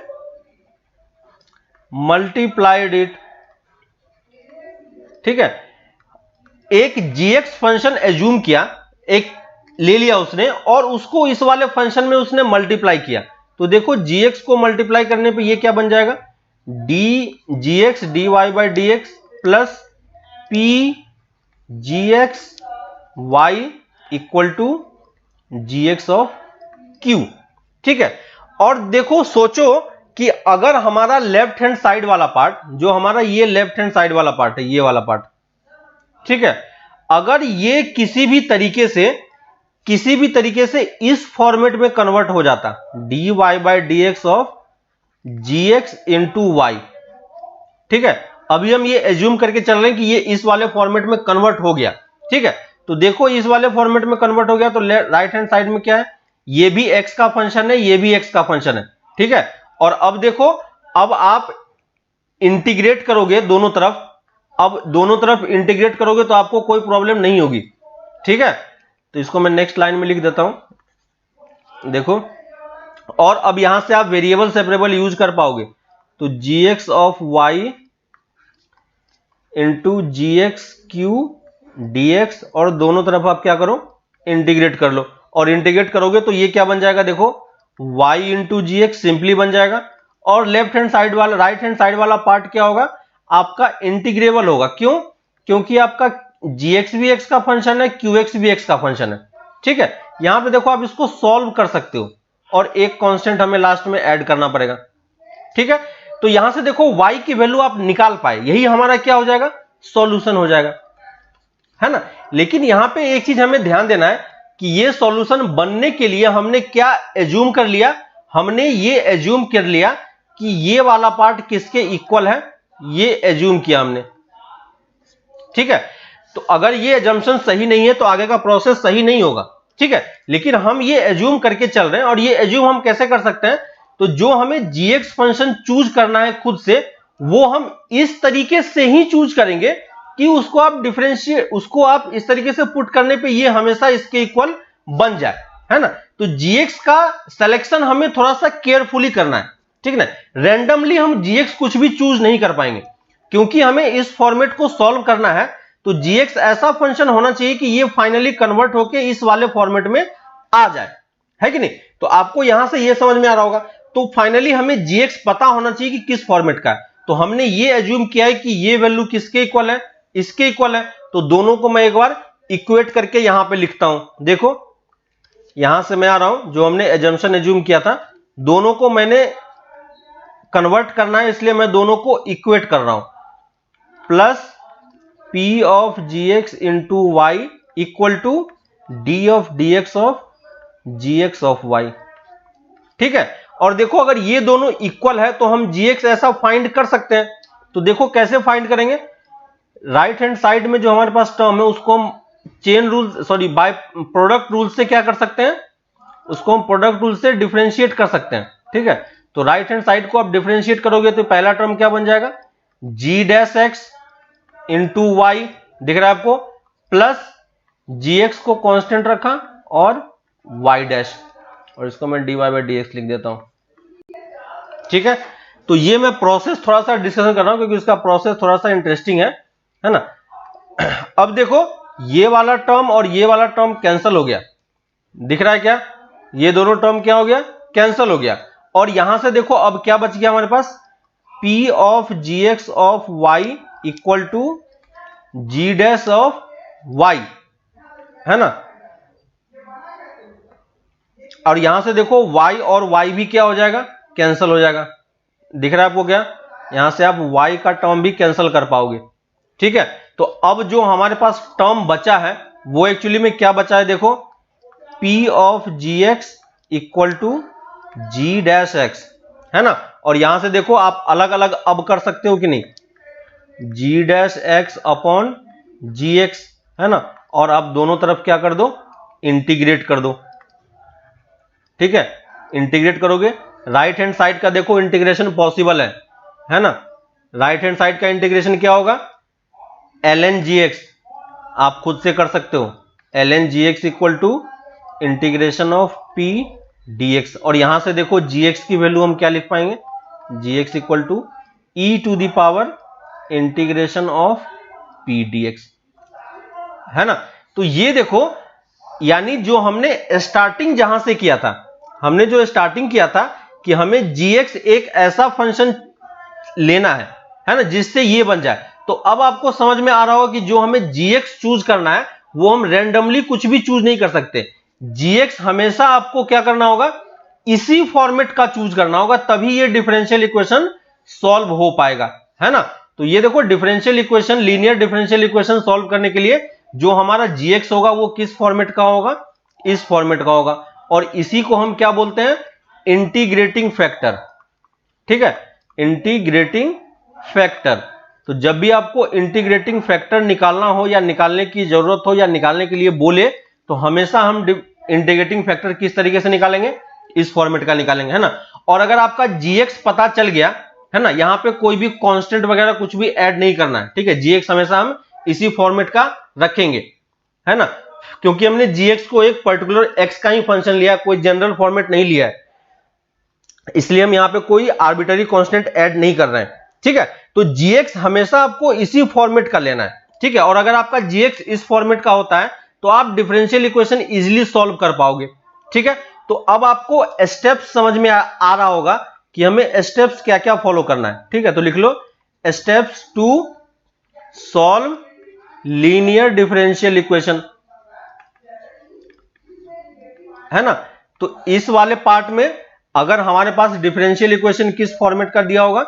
मल्टीप्लाइड इट। ठीक है, एक gx फंक्शन एज्यूम किया, एक ले लिया उसने और उसको इस वाले फंक्शन में उसने मल्टीप्लाई किया, तो देखो gx को मल्टीप्लाई करने पे ये क्या बन जाएगा, gx dy by dx plus p gx y equal to gx of q। ठीक है, और देखो सोचो कि अगर हमारा लेफ्ट हैंड साइड वाला पार्ट, जो हमारा ये लेफ्ट हैंड साइड वाला पार्ट है, ये वाला पार्ट, ठीक है, अगर ये किसी भी तरीके से इस फॉर्मेट में कन्वर्ट हो जाता, dy by dx of gx into y. ठीक है, अभी हम ये एज्यूम करके चल रहे हैं कि ये इस वाले फॉर्मेट में कन्वर्ट हो गया। ठीक है, तो देखो इस वाले फॉर्मेट में कन्वर्ट हो गया, तो राइट हैंड साइड में क्या है, ये भी x का फंक्शन है, ये भी x का फंक्शन है। ठीक है, और अब देखो, अब आप इंटीग्रेट करोगे दोनों तरफ, अब दोनों तरफ इंटीग्रेट करोगे तो आपको कोई प्रॉब्लम नहीं होगी। ठीक है, तो इसको मैं नेक्स्ट लाइन में लिख देता हूं, देखो, और अब यहां से आप वेरिएबल सेपरेबल यूज कर पाओगे। तो gx of y into g x q dx, और दोनों तरफ आप क्या करो, इंटीग्रेट कर लो। और इंटीग्रेट करोगे तो ये क्या बन जाएगा, देखो y into g x simply बन जाएगा, और लेफ्ट हैंड साइड वाला, राइट हैंड साइड वाला पार्ट क्या होगा, आपका इंटीग्रेबल होगा। क्यों? क्योंकि आपका gx भी x का फंक्शन है, qx भी x का फंक्शन है। ठीक है, यहां पे देखो आप इसको सॉल्व कर सकते हो, और एक कांस्टेंट हमें लास्ट में ऐड करना पड़ेगा। ठीक है, तो यहां से देखो y की वैल्यू आप निकाल पाए, यही हमारा क्या हो जाएगा, सॉल्यूशन हो जाएगा, है ना। लेकिन यहां पे एक चीज हमें ध्यान देना है कि ये सॉल्यूशन बनने के लिए हमने क्या एज्यूम कर लिया, हमने ये एज्यूम कर लिया कि ये वाला पार्ट किसके इक्वल है, ये एज्यूम किया हमने। ठीक है, तो अगर ये एजम्पशन सही नहीं है तो आगे का प्रोसेस सही नहीं होगा। ठीक है, लेकिन हम ये एज्यूम करके चल रहे हैं, और ये एज्यूम हम कैसे कर सकते हैं, तो जो हमें gx फंक्शन चूज करना है खुद से, वो हम इस तरीके से ही चूज करेंगे कि उसको आप डिफरेंशिएट, उसको आप इस तरीके से पुट करने पे ये हमेशा इसके इक्वल बन जाए, है ना। तो gx का सिलेक्शन हमें थोड़ा सा केयरफुली करना है, ठीक ना। रैंडमली हम gx कुछ भी चूज नहीं कर पाएंगे, क्योंकि हमें इस फॉर्मेट को सॉल्व करना है। तो gx ऐसा फंक्शन होना चाहिए कि ये फाइनली कन्वर्ट होके इस वाले फॉर्मेट में आ जाए, है कि नहीं। तो आपको यहां से ये समझ में आ रहा होगा। तो फाइनली हमें gx पता होना चाहिए कि किस फॉर्मेट का है। तो हमने ये एज्यूम किया है कि ये वैल्यू किसके इक्वल है, इसके इक्वल है। तो दोनों को मैं एक बार इक्वेट करके यहां पे लिखता हूं। देखो यहां से मैं आ रहा हूं, जो हमने एजम्पशन एज्यूम किया था, दोनों को मैंने कन्वर्ट करना है, इसलिए मैं दोनों को इक्वेट कर रहा हूं। Plus p of gx into y equal to d of dx of gx of y। ठीक है, और देखो अगर ये दोनों इक्वल है तो हम gx ऐसा फाइंड कर सकते हैं। तो देखो कैसे फाइंड करेंगे, राइट हैंड साइड में जो हमारे पास टर्म है उसको हम chain rule, sorry by product rule से क्या कर सकते हैं, उसको हम प्रोडक्ट रूल से डिफरेंशिएट कर सकते हैं। ठीक है, तो राइट हैंड साइड को आप डिफरेंशिएट करोगे तो पहला टर्म क्या बन जाएगा, g dash x into y, दिख रहा है आपको, प्लस gx को कांस्टेंट रखा और y डैश, और इसको मैं dy बाई dx लिख देता हूं। ठीक है, तो ये मैं प्रोसेस थोड़ा सा डिस्कशन कर रहा हूं क्योंकि इसका प्रोसेस थोड़ा सा इंटरेस्टिंग है ना। अब देखो ये वाला टर्म और ये वाला टर्म कैंसिल हो गया, दिख रहा है क्या, ये दोनों टर्म क्या हो गया, कैंसिल हो गया। और यहां से देखो अब क्या बच गया हमारे पास, p of gx of y equal to g dash of y, है ना। और यहां से देखो y और y भी क्या हो जाएगा, कैंसिल हो जाएगा। दिख रहा है आपको क्या, यहां से आप y का टर्म भी कैंसिल कर पाओगे। ठीक है, तो अब जो हमारे पास टर्म बचा है वो एक्चुअली में क्या बचा है, देखो p of gx equal to g dash x, है ना। और यहां से देखो आप अलग अलग अब कर सकते हो कि नहीं, g dash x upon gx, है ना। और आप दोनों तरफ क्या कर दो, इंटीग्रेट कर दो। ठीक है, इंटीग्रेट करोगे, राइट हैंड साइड का देखो इंटीग्रेशन पॉसिबल है ना। राइट हैंड साइड का इंटीग्रेशन क्या होगा, ln gx, आप खुद से कर सकते हो, ln gx equal to integration of p dx। और यहां से देखो gx की वैल्यू हम क्या लिख पाएंगे, gx equal to e to the power integration of p dx, है ना। तो ये देखो, यानी जो हमने स्टार्टिंग जहां से किया था, हमने जो स्टार्टिंग किया था कि हमें gx एक ऐसा फंक्शन लेना है ना, जिससे ये बन जाए। तो अब आपको समझ में आ रहा होगा कि जो हमें gx चूज करना है वो हम रैंडमली कुछ भी चूज नहीं कर सकते। gx हमेशा आपको क्या करना होगा, इसी फॉर्मेट का चूज करना होगा, तभी ये डिफरेंशियल इक्वेशन सॉल्व हो पाएगा, है ना। तो ये देखो differential equation, linear differential equation solve करने के लिए जो हमारा gx होगा वो किस फॉर्मेट का होगा, इस फॉर्मेट का होगा। और इसी को हम क्या बोलते हैं, इंटीग्रेटिंग फैक्टर। ठीक है, इंटीग्रेटिंग फैक्टर। तो जब भी आपको इंटीग्रेटिंग फैक्टर निकालना हो या निकालने की जरूरत हो या निकालने के लिए बोले, तो हमेशा हम इंटीग्रेटिंग फैक्टर किस तरीके से निकालेंगे, इस फॉर्मेट का निकालेंगे, है ना। और अगर आपका gx पता चल गया, है ना, यहां पे कोई भी कांस्टेंट वगैरह कुछ भी ऐड नहीं करना है। ठीक है, gx हमेशा हम इसी फॉर्मेट का रखेंगे, है ना, क्योंकि हमने gx को एक पर्टिकुलर x का ही फंक्शन लिया, कोई जनरल फॉर्मेट नहीं लिया है। इसलिए हम यहाँ पे कोई आर्बिटरी कांस्टेंट ऐड नहीं कर रहे हैं, ठीक है। तो gx हमेशा आपको इसी फॉर्मेट का लेना है, ठीक है। और अगर आपका gx इस फॉर्मेट का होता है तो आप डिफरेंशियल इक्वेशन इजीली सॉल्व कर पाओगे, ठीक है। तो अब आपको स्टेप्स समझ में आ रहा होगा कि हमें स्टेप्स क्या क्या फॉलो करना है, ठीक है। तो लिख लो steps to solve linear differential equation, है ना। तो इस वाले पार्ट में अगर हमारे पास डिफरेंशियल इक्वेशन किस फॉर्मेट का दिया होगा,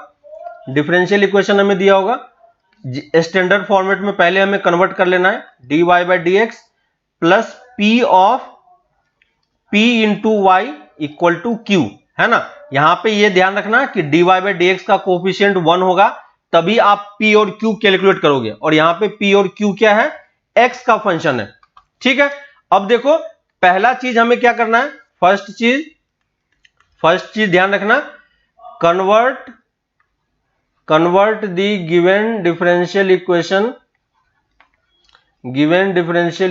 डिफरेंशियल इक्वेशन हमें दिया होगा स्टैंडर्ड फॉर्मेट में, पहले हमें कन्वर्ट कर लेना है dy by d x plus p of p into y equal to q, है ना। यहां पे ये ध्यान रखना कि dy बाई डी एक्स का कोफिशिएंट 1 होगा तभी आप p और q कैलकुलेट करोगे, और यहां पे p और q क्या है, x का फंक्शन है, ठीक है। अब देखो पहला चीज हमें क्या करना है, फर्स्ट चीज ध्यान रखना, convert the given differential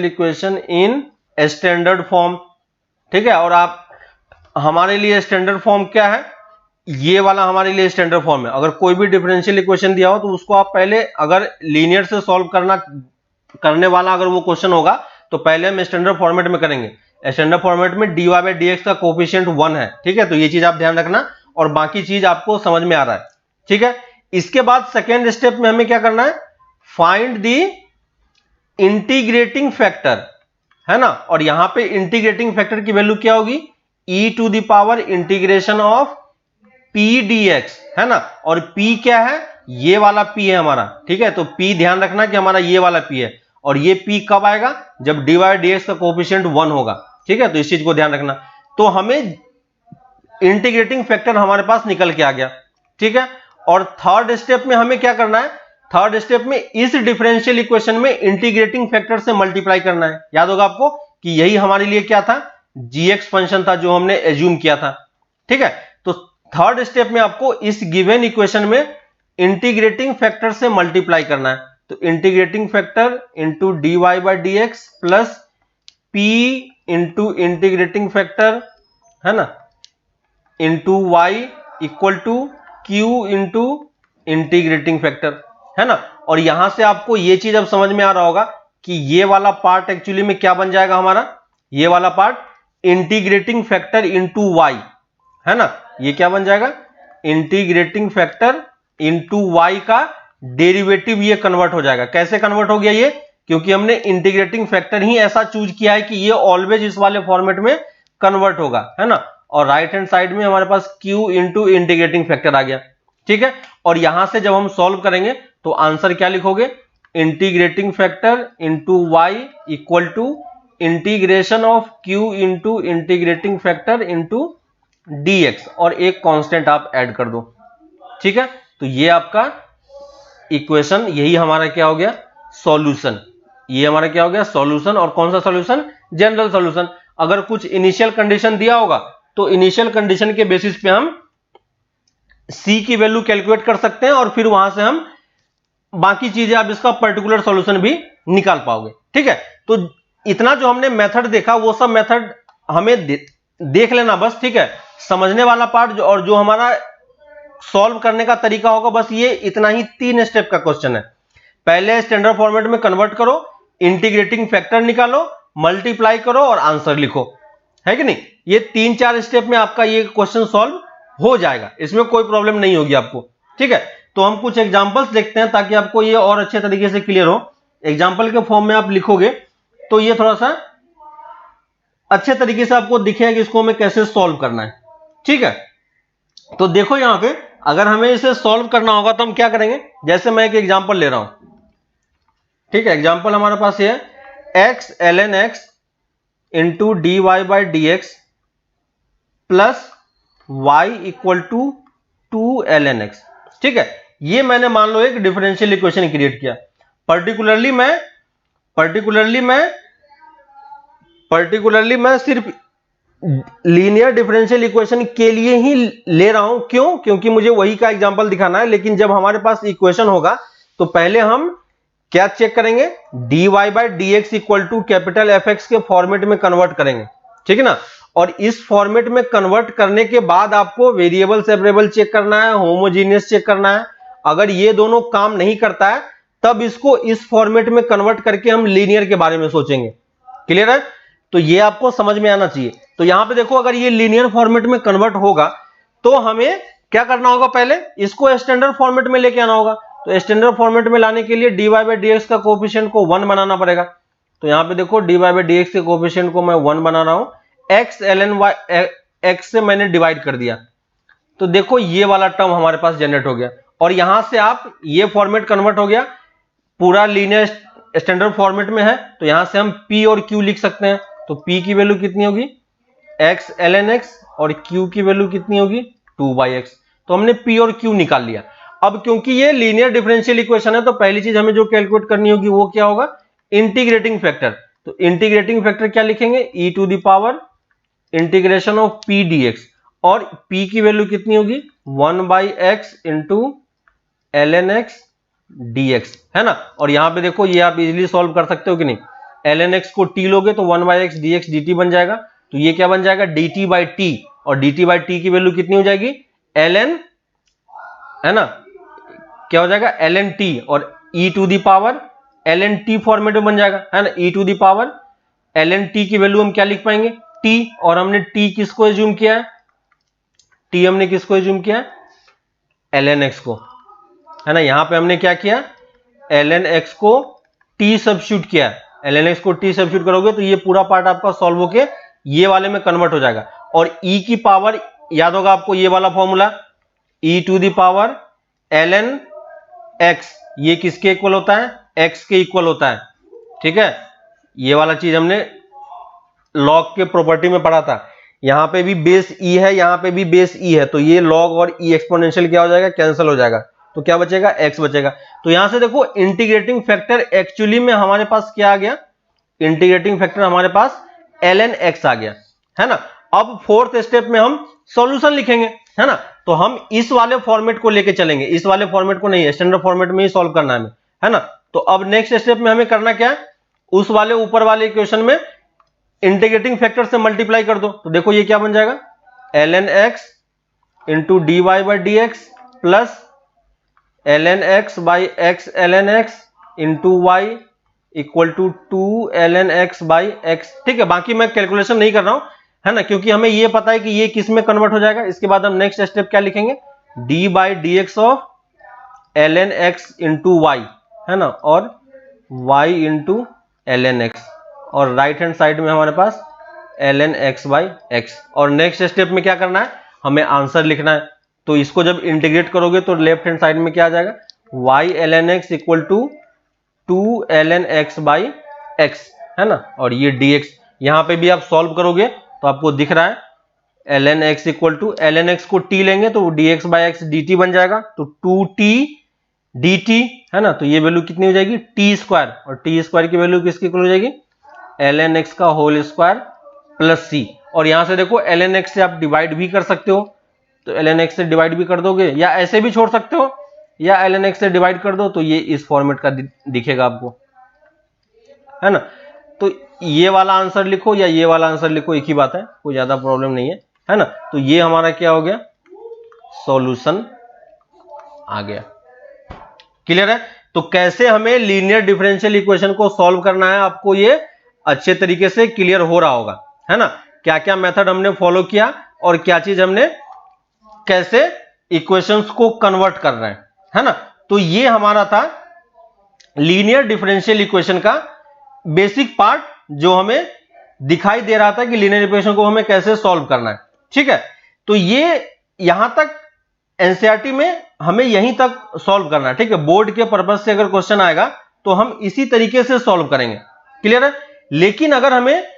equation in standard form, ठीक है। और आप हमारे लिए स्टैंडर्ड फॉर्म क्या है, ये वाला हमारे लिए स्टैंडर्ड फॉर्म है। अगर कोई भी डिफरेंशियल इक्वेशन दिया हो तो उसको आप पहले, अगर लीनियर से सॉल्व करने वाला अगर वो क्वेश्चन होगा तो पहले हम स्टैंडर्ड फॉर्मेट में करेंगे। स्टैंडर्ड फॉर्मेट में dy बाई डी एक्स का कोफिशिएंट 1 है, ठीक है। तो ये चीज आप ध्यान रखना और बाकी चीज आपको समझ में आ रहा है, ठीक है। इसके बाद सेकेंड स्टेप में हमें क्या करना है, फाइंड दी इंटीग्रेटिंग फैक्टर, है ना। और यहां पे इंटीग्रेटिंग फैक्टर की वैल्यू क्या होगी, e to the power integration of p dx, है ना। और p क्या है, ये वाला p है हमारा, ठीक है। तो p ध्यान रखना कि हमारा ये वाला p है, और ये p कब आएगा, जब dy बाई डी एक्स का कोफिशिएंट 1 होगा, ठीक है। तो इस चीज को ध्यान रखना। तो हमें इंटीग्रेटिंग फैक्टर हमारे पास निकल के आ गया, ठीक है। और थर्ड स्टेप में हमें क्या करना है, थर्ड स्टेप में इस डिफरेंशियल इक्वेशन में इंटीग्रेटिंग फैक्टर से मल्टीप्लाई करना है। याद होगा आपको कि यही हमारे लिए क्या था, gx फंक्शन था जो हमने एज्यूम किया था, ठीक है। तो थर्ड स्टेप में आपको इस गिवन इक्वेशन में इंटीग्रेटिंग फैक्टर से मल्टीप्लाई करना है। तो integrating factor into dy by d x plus p into integrating factor, है ना, into y equal to q into integrating factor, है ना। और यहां से आपको ये चीज अब समझ में आ रहा होगा कि ये वाला पार्ट एक्चुअली में क्या बन जाएगा हमारा, ये वाला part integrating factor into y, है ना। ये क्या बन जाएगा, इंटीग्रेटिंग फैक्टर इंटू वाई का डेरिवेटिव ये कन्वर्ट हो जाएगा। कैसे कन्वर्ट हो गया ये, क्योंकि हमने इंटीग्रेटिंग फैक्टर ही ऐसा चूज किया है कि ये ऑलवेज इस वाले फॉर्मेट में कन्वर्ट होगा, है ना। और राइट हैंड साइड में हमारे पास q इंटू इंटीग्रेटिंग फैक्टर आ गया, ठीक है। और यहां से जब हम सॉल्व करेंगे तो आंसर क्या लिखोगे, integrating factor into y equal to integration of q into integrating factor into dx, और एक कांस्टेंट आप ऐड कर दो, ठीक है। तो ये आपका इक्वेशन, यही हमारा क्या हो गया, सॉल्यूशन। ये हमारा क्या हो गया, सॉल्यूशन। और कौन सा सॉल्यूशन, जनरल सॉल्यूशन। अगर कुछ इनिशियल कंडीशन दिया होगा तो इनिशियल कंडीशन के बेसिस पे हम c की वैल्यू कैलकुलेट कर सकते हैं, और फिर वहां से हम बाकी चीजें, आप इसका पर्टिकुलर सॉल्यूशन भी निकाल पाओगे, ठीक है। तो इतना जो हमने मेथड देखा वो सब मेथड हमें देख लेना बस, ठीक है। समझने वाला पार्ट और जो हमारा सॉल्व करने का तरीका होगा, बस ये इतना ही 3 स्टेप का क्वेश्चन है। पहले स्टैंडर्ड फॉर्मेट में कन्वर्ट करो, इंटीग्रेटिंग फैक्टर निकालो, मल्टीप्लाई करो और आंसर लिखो, है कि नहीं। ये 3-4 स्टेप में आपका ये क्वेश्चन सॉल्व हो जाएगा, इसमें कोई प्रॉब्लम नहीं होगी आपको, ठीक है। तो हम कुछ एग्जांपल्स देखते हैं ताकि आपको ये और अच्छे तरीके से क्लियर हो। एग्जांपल के फॉर्म में आप लिखोगे तो ये थोड़ा सा अच्छे तरीके से आपको दिखेगा कि इसको हमें कैसे सॉल्व करना है, ठीक है। तो देखो यहां पे अगर हमें इसे सॉल्व करना होगा तो हम क्या करेंगे, जैसे मैं एक एग्जांपल ले रहा हूं, ठीक है। एग्जांपल हमारे पास ये है x ln x into dy by d x plus y equal to 2 ln x, ठीक है। ये मैंने मान लो एक डिफरेंशियल इक्वेशन क्रिएट किया। पर्टिकुलरली मैं सिर्फ लीनियर डिफरेंशियल इक्वेशन के लिए ही ले रहा हूं, क्यों, क्योंकि मुझे वही का एग्जांपल दिखाना है। लेकिन जब हमारे पास इक्वेशन होगा तो पहले हम क्या चेक करेंगे, dy by d x equal to capital Fx के फॉर्मेट में कन्वर्ट करेंगे, ठीक है ना। और इस फॉर्मेट में कन्वर्ट करने के बाद आपको वेरिएबल सेपरेबल चेक करना है, होमोजीनियस चेक करना है। अगर ये दोनों काम नहीं करता है तब इसको इस फॉर्मेट में कन्वर्ट करके हम लीनियर के बारे में सोचेंगे। क्लियर है? तो ये आपको समझ में आना चाहिए। तो यहां पे देखो, अगर ये लीनियर फॉर्मेट में कन्वर्ट होगा तो हमें क्या करना होगा, पहले इसको स्टैंडर्ड फॉर्मेट में लेके आना होगा। तो स्टैंडर्ड फॉर्मेट में लाने के लिए dy बाई डी एक्स का कोएफिशिएंट को 1 बनाना पड़ेगा। तो यहां पे देखो dy बाई डी एक्स के कोएफिशिएंट को मैं 1 बना रहा हूं, x ln y x से मैंने डिवाइड कर दिया। तो देखो ये वाला टर्म हमारे पास जनरेट हो गया, और यहां से आप ये फॉर्मेट कन्वर्ट हो गया, पूरा लीनियर स्टैंडर्ड फॉर्मेट में है। तो यहां से हम p और q लिख सकते हैं। तो p की वैल्यू कितनी होगी, x ln x, और q की वैल्यू कितनी होगी, 2/x। तो हमने p और q निकाल लिया। अब क्योंकि ये लीनियर डिफरेंशियल इक्वेशन है तो पहली चीज हमें जो कैलकुलेट करनी होगी वो क्या होगा, इंटीग्रेटिंग फैक्टर। तो इंटीग्रेटिंग फैक्टर क्या लिखेंगे, e to the power integration of p dx, और p की वैल्यू कितनी होगी, 1/x into ln x dx, है ना। और यहां पे देखो ये आप इजीली सॉल्व कर सकते हो कि नहीं, ln x को t लोगे तो 1/x dx dt बन जाएगा। तो ये क्या बन जाएगा, dt बाई टी, और dt बाई टी की वैल्यू कितनी हो जाएगी, ln, है ना, क्या हो जाएगा, ln t, और e to the power ln t format में बन जाएगा, है ना। e to the power ln t की वैल्यू हम क्या लिख पाएंगे, t, और हमने t किसको एज्यूम किया है, t हमने किसको एज्यूम किया है, ln x को, है ना। यहां पे हमने क्या किया, ln x को t सब्स्टिट्यूट किया। ln x को t सब्स्टिट्यूट करोगे तो ये पूरा पार्ट आपका सॉल्व होके ये वाले में कन्वर्ट हो जाएगा। और e की पावर, याद होगा आपको ये वाला formula, e to the power ln x, ये किसके इक्वल होता है, x के इक्वल होता है, ठीक है। ये वाला चीज हमने लॉग के प्रॉपर्टी में पढ़ा था। यहां पे भी बेस e है, यहां पे भी बेस e है, तो ये लॉग और e एक्सपोनेंशियल क्या हो जाएगा, कैंसिल हो जाएगा। तो क्या बचेगा, x बचेगा। तो यहां से देखो इंटीग्रेटिंग फैक्टर एक्चुअली में हमारे पास क्या आ गया, इंटीग्रेटिंग फैक्टर हमारे पास ln x आ गया, है ना। अब फोर्थ स्टेप में हम सॉल्यूशन लिखेंगे, है ना। तो हम इस वाले फॉर्मेट को लेके चलेंगे, इस वाले फॉर्मेट को नहीं, स्टैंडर्ड फॉर्मेट में ही सॉल्व करना है हमें, है ना। तो अब नेक्स्ट स्टेप में हमें करना क्या है, उस वाले ऊपर वाले इक्वेशन में इंटीग्रेटिंग फैक्टर से मल्टीप्लाई कर दो। तो देखो ये क्या बन जाएगा, ln x into d y by d x plus ln x by x ln x into y equal to 2 ln x by x। ठीक है, बाकी मैं कैलकुलेशन नहीं कर रहा हूं, है ना, क्योंकि हमें ये पता है कि ये किस में कन्वर्ट हो जाएगा। इसके बाद हम नेक्स्ट स्टेप क्या लिखेंगे, d by d x of ln x into y, है ना, और y इंटू ln x, और राइट हैंड साइड में हमारे पास ln x बाई x। और नेक्स्ट स्टेप में क्या करना है, हमें आंसर लिखना है। तो इसको जब इंटीग्रेट करोगे तो लेफ्ट हैंड साइड में क्या आ जाएगा, y ln x equal to 2 ln x by x, है ना, और ये dx। यहां पे भी आप सॉल्व करोगे तो आपको दिख रहा है ln x equal to, ln x को t लेंगे तो dx बाई x dt बन जाएगा। तो 2t dt, है ना, तो ये वैल्यू कितनी हो जाएगी, t स्क्वायर, और t स्क्वायर की वैल्यू किसकी इक्वल हो जाएगी, ln x का होल स्क्वायर प्लस c। और यहां से देखो ln x से आप डिवाइड भी कर सकते हो, तो ln x से डिवाइड भी कर दोगे, या ऐसे भी छोड़ सकते हो, या ln x से डिवाइड कर दो तो ये इस फॉर्मेट का दिखेगा आपको, है ना। तो ये वाला आंसर लिखो या ये वाला आंसर लिखो, एक ही बात है, कोई ज्यादा प्रॉब्लम नहीं है ना। तो ये हमारा क्या हो गया, सॉल्यूशन आ गया। क्लियर है? तो कैसे हमें लीनियर डिफरेंशियल इक्वेशन को सॉल्व करना है आपको ये अच्छे तरीके से क्लियर हो रहा होगा, है ना। क्या क्या मेथड हमने फॉलो किया और क्या चीज हमने कैसे इक्वेशंस को कन्वर्ट कर रहे हैं, है ना। तो ये हमारा था लीनियर डिफरेंशियल इक्वेशन का बेसिक पार्ट, जो हमें दिखाई दे रहा था कि लीनियर इक्वेशन को हमें कैसे सॉल्व करना है। ठीक है, तो ये यहां तक एनसीईआरटी में हमें यहीं तक सॉल्व करना है। ठीक है, बोर्ड के पर्पज से अगर क्वेश्चन आएगा तो हम इसी तरीके से सॉल्व करेंगे। क्लियर है? लेकिन अगर हमें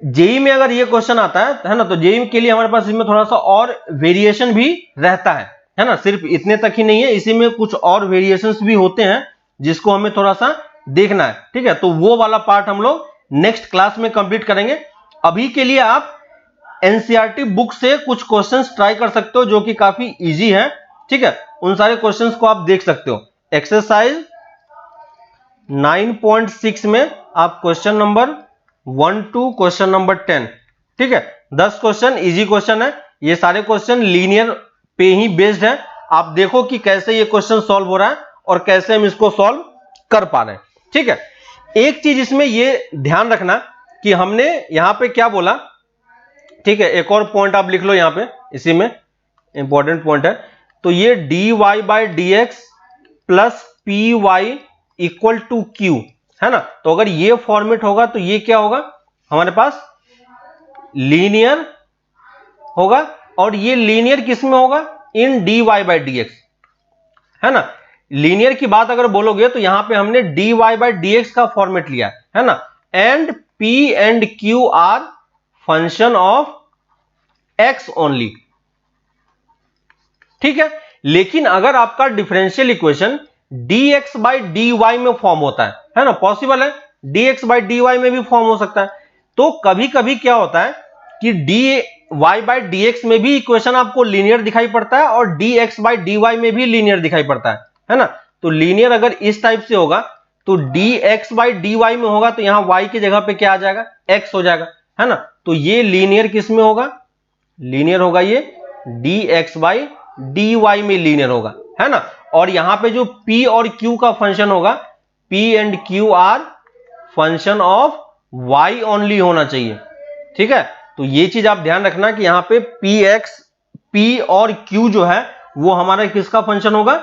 जेई में अगर ये क्वेश्चन आता है ना, तो जेई के लिए हमारे पास इसमें थोड़ा सा और वेरिएशन भी रहता है ना, सिर्फ इतने तक ही नहीं है, इसी में कुछ और वेरिएशंस भी होते हैं जिसको हमें थोड़ा सा देखना है। ठीक है, तो वो वाला पार्ट हम लोग नेक्स्ट क्लास में कंप्लीट करेंगे। अभी के लिए आप एनसीईआरटी बुक से कुछ क्वेश्चंस ट्राई कर सकते हो जो कि काफी इजी है। ठीक है, उन सारे क्वेश्चंस को आप देख सकते हो। एक्सरसाइज 9.6 में आप question number 1 to question number 10 ठीक है, 10 क्वेश्चन इजी क्वेश्चन है, ये सारे क्वेश्चन लीनियर पे ही बेस्ड है। आप देखो कि कैसे ये क्वेश्चन सॉल्व हो रहा है और कैसे हम इसको सॉल्व कर पा रहे हैं। ठीक है, एक चीज इसमें ये ध्यान रखना कि हमने यहां पे क्या बोला, ठीक है, एक और पॉइंट आप लिख लो यहां पे, इसी में इंपॉर्टेंट पॉइंट है। तो ये dy by d x plus p y equal to q है ना, तो अगर ये फॉर्मेट होगा तो ये क्या होगा हमारे पास, लीनियर होगा। और ये लीनियर किस में होगा, इन dy बाई डी एक्स, है ना। लीनियर की बात अगर बोलोगे तो यहां पे हमने dy बाई डी एक्स का फॉर्मेट लिया है ना, and p and q are function of x only. ठीक है, लेकिन अगर आपका differential equation dx by d y में फॉर्म होता है ना, पॉसिबल है dx बाई डी वाई में भी फॉर्म हो सकता है, तो कभी कभी क्या होता है कि dy बाई dx में भी इक्वेशन आपको लीनियर दिखाई पड़ता है और dx बाई dy में भी लीनियर दिखाई पड़ता है ना। तो लीनियर अगर इस टाइप से होगा तो dx बाई dy में होगा तो यहां y की जगह पे क्या आ जाएगा, x हो जाएगा, है ना। तो ये लीनियर किस में होगा, लीनियर होगा ये dx बाई dy में लीनियर होगा, है ना। और यहां पे जो p और q का फंक्शन होगा, p and q are function of y only होना चाहिए। ठीक है, तो ये चीज आप ध्यान रखना कि यहां पे p और q जो है वो हमारा किसका फंक्शन होगा,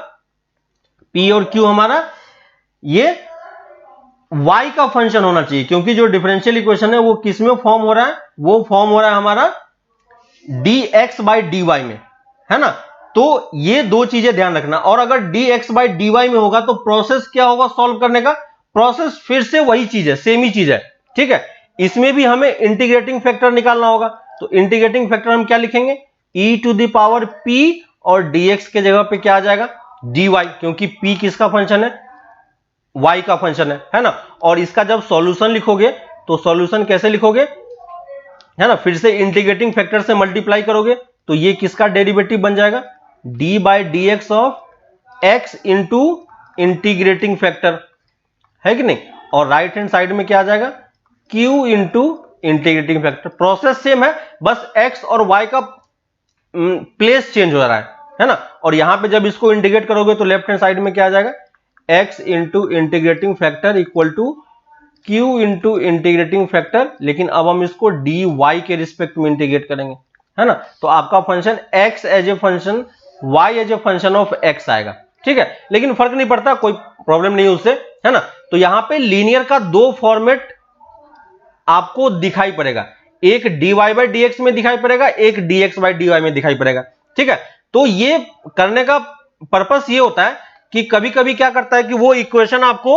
p और q हमारा ये y का फंक्शन होना चाहिए, क्योंकि जो डिफरेंशियल इक्वेशन है वो किस में फॉर्म हो रहा है, वो फॉर्म हो रहा है हमारा dx बाई dy में, है ना। तो ये दो चीजें ध्यान रखना। और अगर dx बाई dy में होगा तो प्रोसेस क्या होगा सॉल्व करने का, प्रोसेस फिर से वही चीज है, सेम ही चीज है। ठीक है, इसमें भी हमें इंटीग्रेटिंग फैक्टर निकालना होगा, तो इंटीग्रेटिंग फैक्टर हम क्या लिखेंगे, e to the power p और dx के जगह पे क्या आ जाएगा, dy, क्योंकि p किसका फंक्शन है, y का फंक्शन है ना। और इसका जब सॉल्यूशन लिखोगे तो सॉल्यूशन कैसे लिखोगे, है ना, फिर से इंटीग्रेटिंग फैक्टर से मल्टीप्लाई करोगे तो ये किसका डेरिवेटिव बन जाएगा, d by d x of x into integrating factor, है कि नहीं। और राइट हैंड साइड में क्या आ जाएगा, q into integrating factor. Process same है, बस x और y का प्लेस चेंज हो रहा है ना। और यहां पे जब इसको इंटीग्रेट करोगे तो लेफ्ट हैंड साइड में क्या आ जाएगा, x into integrating factor equal to q into integrating factor, लेकिन अब हम इसको dy के रिस्पेक्ट में इंटीग्रेट करेंगे, है ना। तो आपका function x as a function, y as a function of x आएगा। ठीक है, लेकिन फर्क नहीं पड़ता, कोई प्रॉब्लम नहीं है उससे, है ना। तो यहां पे लीनियर का दो फॉर्मेट आपको दिखाई पड़ेगा, एक dy बाई dx में दिखाई पड़ेगा, एक dx बाई dy में दिखाई पड़ेगा। ठीक है, तो ये करने का पर्पस ये होता है कि कभी कभी क्या करता है कि वो इक्वेशन आपको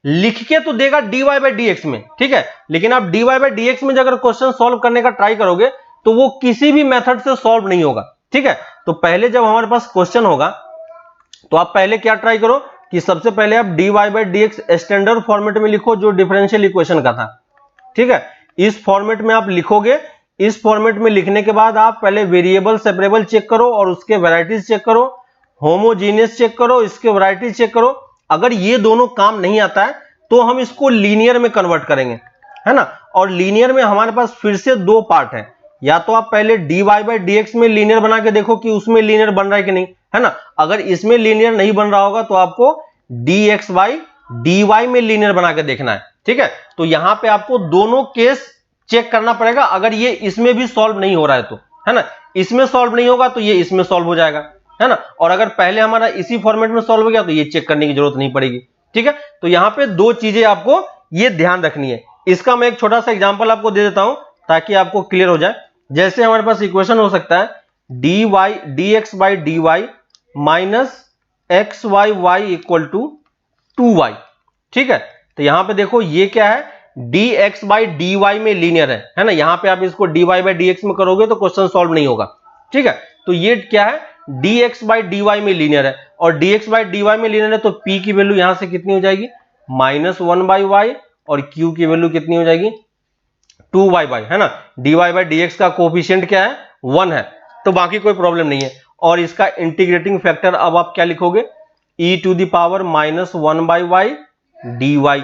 लिख के तो देगा dy बाई dx में, ठीक है, लेकिन आप dy बाई dx में अगर क्वेश्चन सॉल्व करने का ट्राई करोगे तो वो किसी भी मेथड से सॉल्व नहीं होगा। ठीक है, तो पहले जब हमारे पास क्वेश्चन होगा तो आप पहले क्या ट्राई करो कि सबसे पहले आप dy by dx standard format में लिखो जो डिफरेंशियल इक्वेशन का था। ठीक है, इस फॉर्मेट में आप लिखोगे, इस फॉर्मेट में लिखने के बाद आप पहले वेरिएबल सेपरेबल चेक करो और उसके वैरायटीज चेक करो, होमोजीनियस चेक करो, इसके वैरायटीज चेक करो। अगर ये दोनों काम नहीं आता है तो हम इसको लीनियर में कन्वर्ट करेंगे, है ना। और लीनियर में हमारे पास फिर से दो पार्ट है, या तो आप पहले dy बाई dx में लीनियर बना के देखो कि उसमें लीनियर बन रहा है कि नहीं, है ना। अगर इसमें लीनियर नहीं बन रहा होगा तो आपको dx बाई dy में लीनियर बना के देखना है। ठीक है, तो यहां पे आपको दोनों केस चेक करना पड़ेगा, अगर ये इसमें भी सॉल्व नहीं हो रहा है तो, है ना, इसमें सॉल्व नहीं होगा तो ये इसमें सॉल्व हो जाएगा, है ना। और अगर पहले हमारा इसी फॉर्मेट में सॉल्व हो गया तो ये चेक करने की जरूरत नहीं पड़ेगी। ठीक है, तो यहां पे दो चीजें आपको ये ध्यान रखनी है। इसका मैं एक छोटा सा एग्जांपल आपको दे देता हूं ताकि आपको क्लियर हो जाए। जैसे हमारे पास इक्वेशन हो सकता है dx by dy minus x y y equal to 2y। ठीक है, तो यहां पे देखो ये क्या है, dx बाई dy में लीनियर है ना। यहां पे आप इसको dy बाई dx में करोगे तो क्वेश्चन सॉल्व नहीं होगा। ठीक है, तो ये क्या है, dx बाई dy में लीनियर है, और dx बाई dy में लीनियर है तो p की वैल्यू यहां से कितनी हो जाएगी, -1 बाई y, और q की वैल्यू कितनी हो जाएगी, 2y बाई, है ना। dy बाई dx का कोफिशिएंट क्या है, 1 है, तो बाकी कोई प्रॉब्लम नहीं है। और इसका इंटीग्रेटिंग फैक्टर अब आप क्या लिखोगे, e to the power -1 by y dy,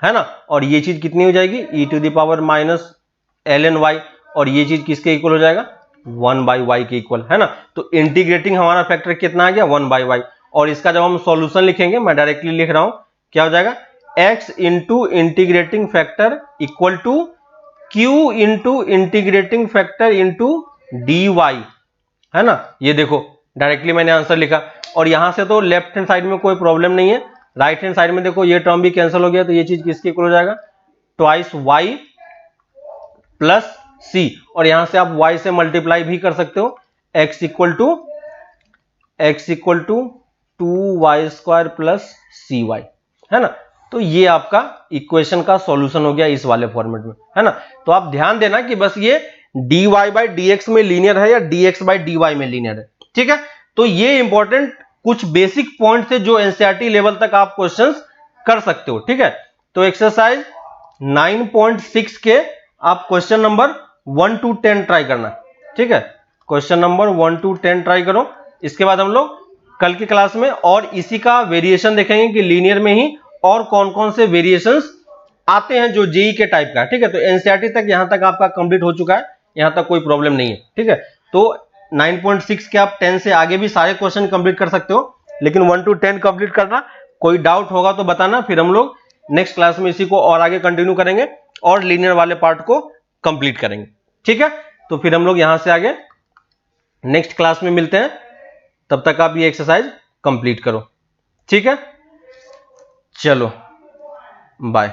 है ना। और ये चीज कितनी हो जाएगी, e to the power -ln y, और ये चीज किसके इक्वल हो जाएगा, 1/y के इक्वल, है ना। तो इंटीग्रेटिंग हमारा फैक्टर कितना आ गया, 1/y। और इसका जब हम सॉल्यूशन लिखेंगे, मैं डायरेक्टली लिख रहा हूं, क्या हो जाएगा, x into integrating factor equal to q into integrating factor into dy, है ना। ये देखो डायरेक्टली मैंने आंसर लिखा। और यहां से तो लेफ्ट हैंड साइड में कोई प्रॉब्लम नहीं है, राइट हैंड साइड में देखो ये टर्म भी कैंसिल हो गया, तो ये चीज किसके इक्वल हो जाएगा, ट्वाइस y प्लस c। और यहां से आप y से मल्टीप्लाई भी कर सकते हो, x equal to 2y² plus cy, है ना। तो ये आपका इक्वेशन का सॉल्यूशन हो गया इस वाले फॉर्मेट में, है ना। तो आप ध्यान देना कि बस ये dy/dx में लीनियर है या dx/dy में लीनियर है, ठीक है। तो ये इंपॉर्टेंट कुछ बेसिक पॉइंट थे जो एनसीईआरटी लेवल तक आप क्वेश्चंस कर सकते हो, ठीक है। तो एक्सरसाइज 9.6 के आप क्वेश्चन नंबर 1 to 10 ट्राई करना, ठीक है। क्वेश्चन नंबर 1 to 10 ट्राई करो। इसके बाद हम लोग कल की क्लास में और इसी का वेरिएशन देखेंगे कि लीनियर में ही और कौन कौन से वेरिएशंस आते हैं जो जेई के टाइप का, ठीक है। तो एनसीईआरटी तक यहां तक आपका कंप्लीट हो चुका है, यहां तक कोई प्रॉब्लम नहीं है, ठीक है। तो 9.6 के आप 10 से आगे भी सारे क्वेश्चन कंप्लीट कर सकते हो, लेकिन 1 to 10 कंप्लीट करना। कोई डाउट होगा तो बताना, फिर हम लोग नेक्स्ट क्लास में इसी को और आगे कंटिन्यू करेंगे और लीनियर वाले पार्ट को कंप्लीट करेंगे, ठीक है। तो फिर हम लोग यहां से आगे नेक्स्ट क्लास में मिलते हैं, तब तक आप ये एक्सरसाइज कंप्लीट करो, ठीक है। चलो बाय।